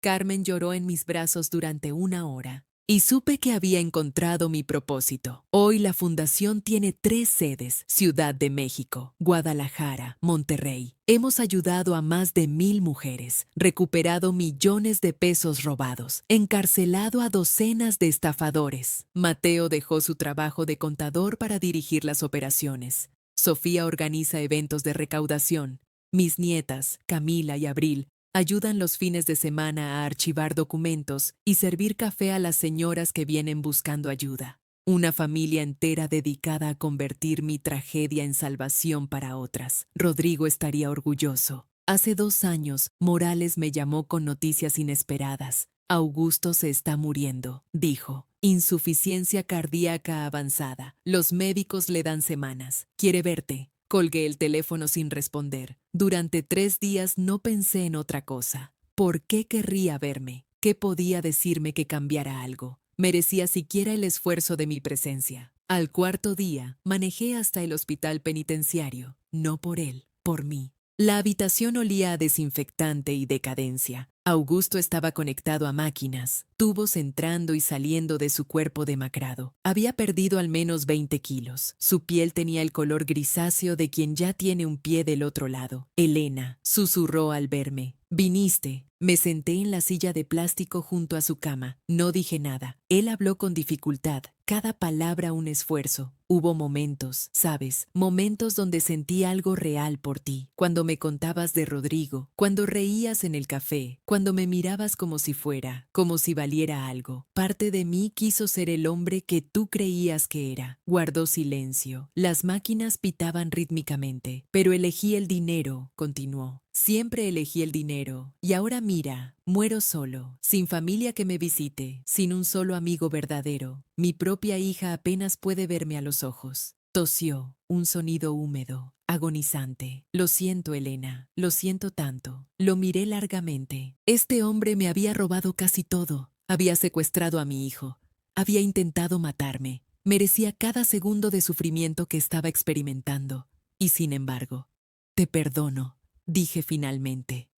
Carmen lloró en mis brazos durante 1 hora. Y supe que había encontrado mi propósito. Hoy la fundación tiene 3 sedes: Ciudad de México, Guadalajara, Monterrey. Hemos ayudado a más de 1,000 mujeres, recuperado millones de pesos robados, encarcelado a docenas de estafadores. Mateo dejó su trabajo de contador para dirigir las operaciones. Sofía organiza eventos de recaudación. Mis nietas, Camila y Abril, ayudan los fines de semana a archivar documentos y servir café a las señoras que vienen buscando ayuda. Una familia entera dedicada a convertir mi tragedia en salvación para otras. Rodrigo estaría orgulloso. Hace 2 años, Morales me llamó con noticias inesperadas. Augusto se está muriendo, dijo. Insuficiencia cardíaca avanzada. Los médicos le dan semanas. Quiere verte. Colgué el teléfono sin responder. Durante 3 días no pensé en otra cosa. ¿Por qué querría verme? ¿Qué podía decirme que cambiara algo? Merecía siquiera el esfuerzo de mi presencia. Al 4.º día, manejé hasta el hospital penitenciario. No por él, por mí. La habitación olía a desinfectante y decadencia. Augusto estaba conectado a máquinas, tubos entrando y saliendo de su cuerpo demacrado. Había perdido al menos 20 kilos. Su piel tenía el color grisáceo de quien ya tiene un pie del otro lado. Elena, susurró al verme. Viniste. Me senté en la silla de plástico junto a su cama. No dije nada. Él habló con dificultad, cada palabra un esfuerzo. Hubo momentos, ¿sabes? Momentos donde sentí algo real por ti. Cuando me contabas de Rodrigo, cuando reías en el café, cuando me mirabas como si fuera, como si valiera algo. Parte de mí quiso ser el hombre que tú creías que era. Guardó silencio. Las máquinas pitaban rítmicamente. Pero elegí el dinero, continuó. Siempre elegí el dinero. Y ahora mira, muero solo, sin familia que me visite, sin un solo amigo verdadero. Mi propia hija apenas puede verme a los ojos. Tosió, un sonido húmedo, agonizante. Lo siento, Elena, lo siento tanto. Lo miré largamente. Este hombre me había robado casi todo. Había secuestrado a mi hijo. Había intentado matarme. Merecía cada segundo de sufrimiento que estaba experimentando. Y sin embargo, te perdono, dije finalmente.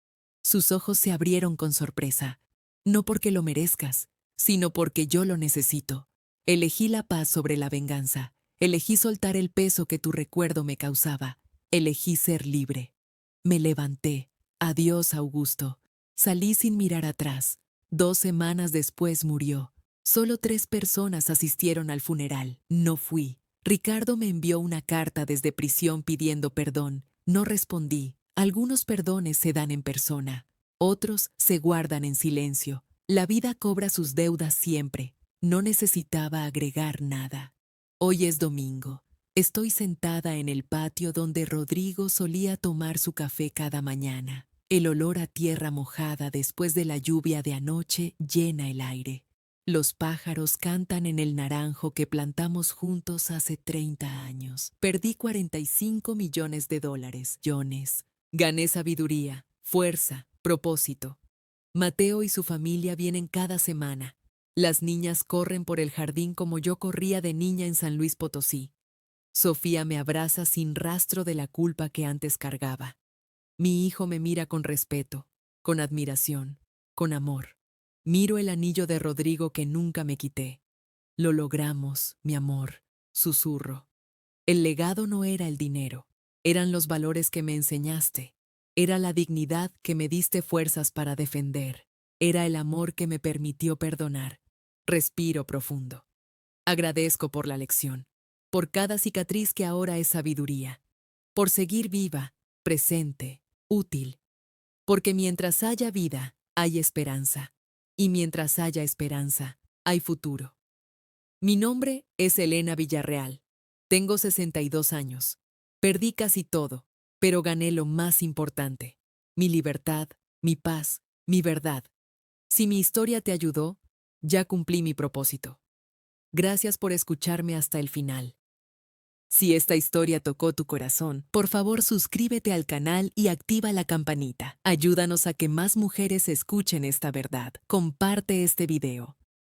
Sus ojos se abrieron con sorpresa. No porque lo merezcas, sino porque yo lo necesito. Elegí la paz sobre la venganza. Elegí soltar el peso que tu recuerdo me causaba. Elegí ser libre. Me levanté. Adiós, Augusto. Salí sin mirar atrás. 2 semanas después murió. Solo 3 personas asistieron al funeral. No fui. Ricardo me envió una carta desde prisión pidiendo perdón. No respondí. Algunos perdones se dan en persona. Otros se guardan en silencio. La vida cobra sus deudas siempre. No necesitaba agregar nada. Hoy es domingo. Estoy sentada en el patio donde Rodrigo solía tomar su café cada mañana. El olor a tierra mojada después de la lluvia de anoche llena el aire. Los pájaros cantan en el naranjo que plantamos juntos hace 30 años. Perdí 45 millones de dólares. Gané sabiduría, fuerza, propósito. Mateo y su familia vienen cada semana. Las niñas corren por el jardín como yo corría de niña en San Luis Potosí. Sofía me abraza sin rastro de la culpa que antes cargaba. Mi hijo me mira con respeto, con admiración, con amor. Miro el anillo de Rodrigo que nunca me quité. Lo logramos, mi amor, susurro. El legado no era el dinero, eran los valores que me enseñaste. Era la dignidad que me diste fuerzas para defender. Era el amor que me permitió perdonar. Respiro profundo. Agradezco por la lección, por cada cicatriz que ahora es sabiduría, por seguir viva, presente, útil, porque mientras haya vida, hay esperanza, y mientras haya esperanza, hay futuro. Mi nombre es Elena Villarreal. Tengo 62 años. Perdí casi todo, pero gané lo más importante: mi libertad, mi paz, mi verdad. Si mi historia te ayudó, ya cumplí mi propósito. Gracias por escucharme hasta el final. Si esta historia tocó tu corazón, por favor suscríbete al canal y activa la campanita. Ayúdanos a que más mujeres escuchen esta verdad. Comparte este video.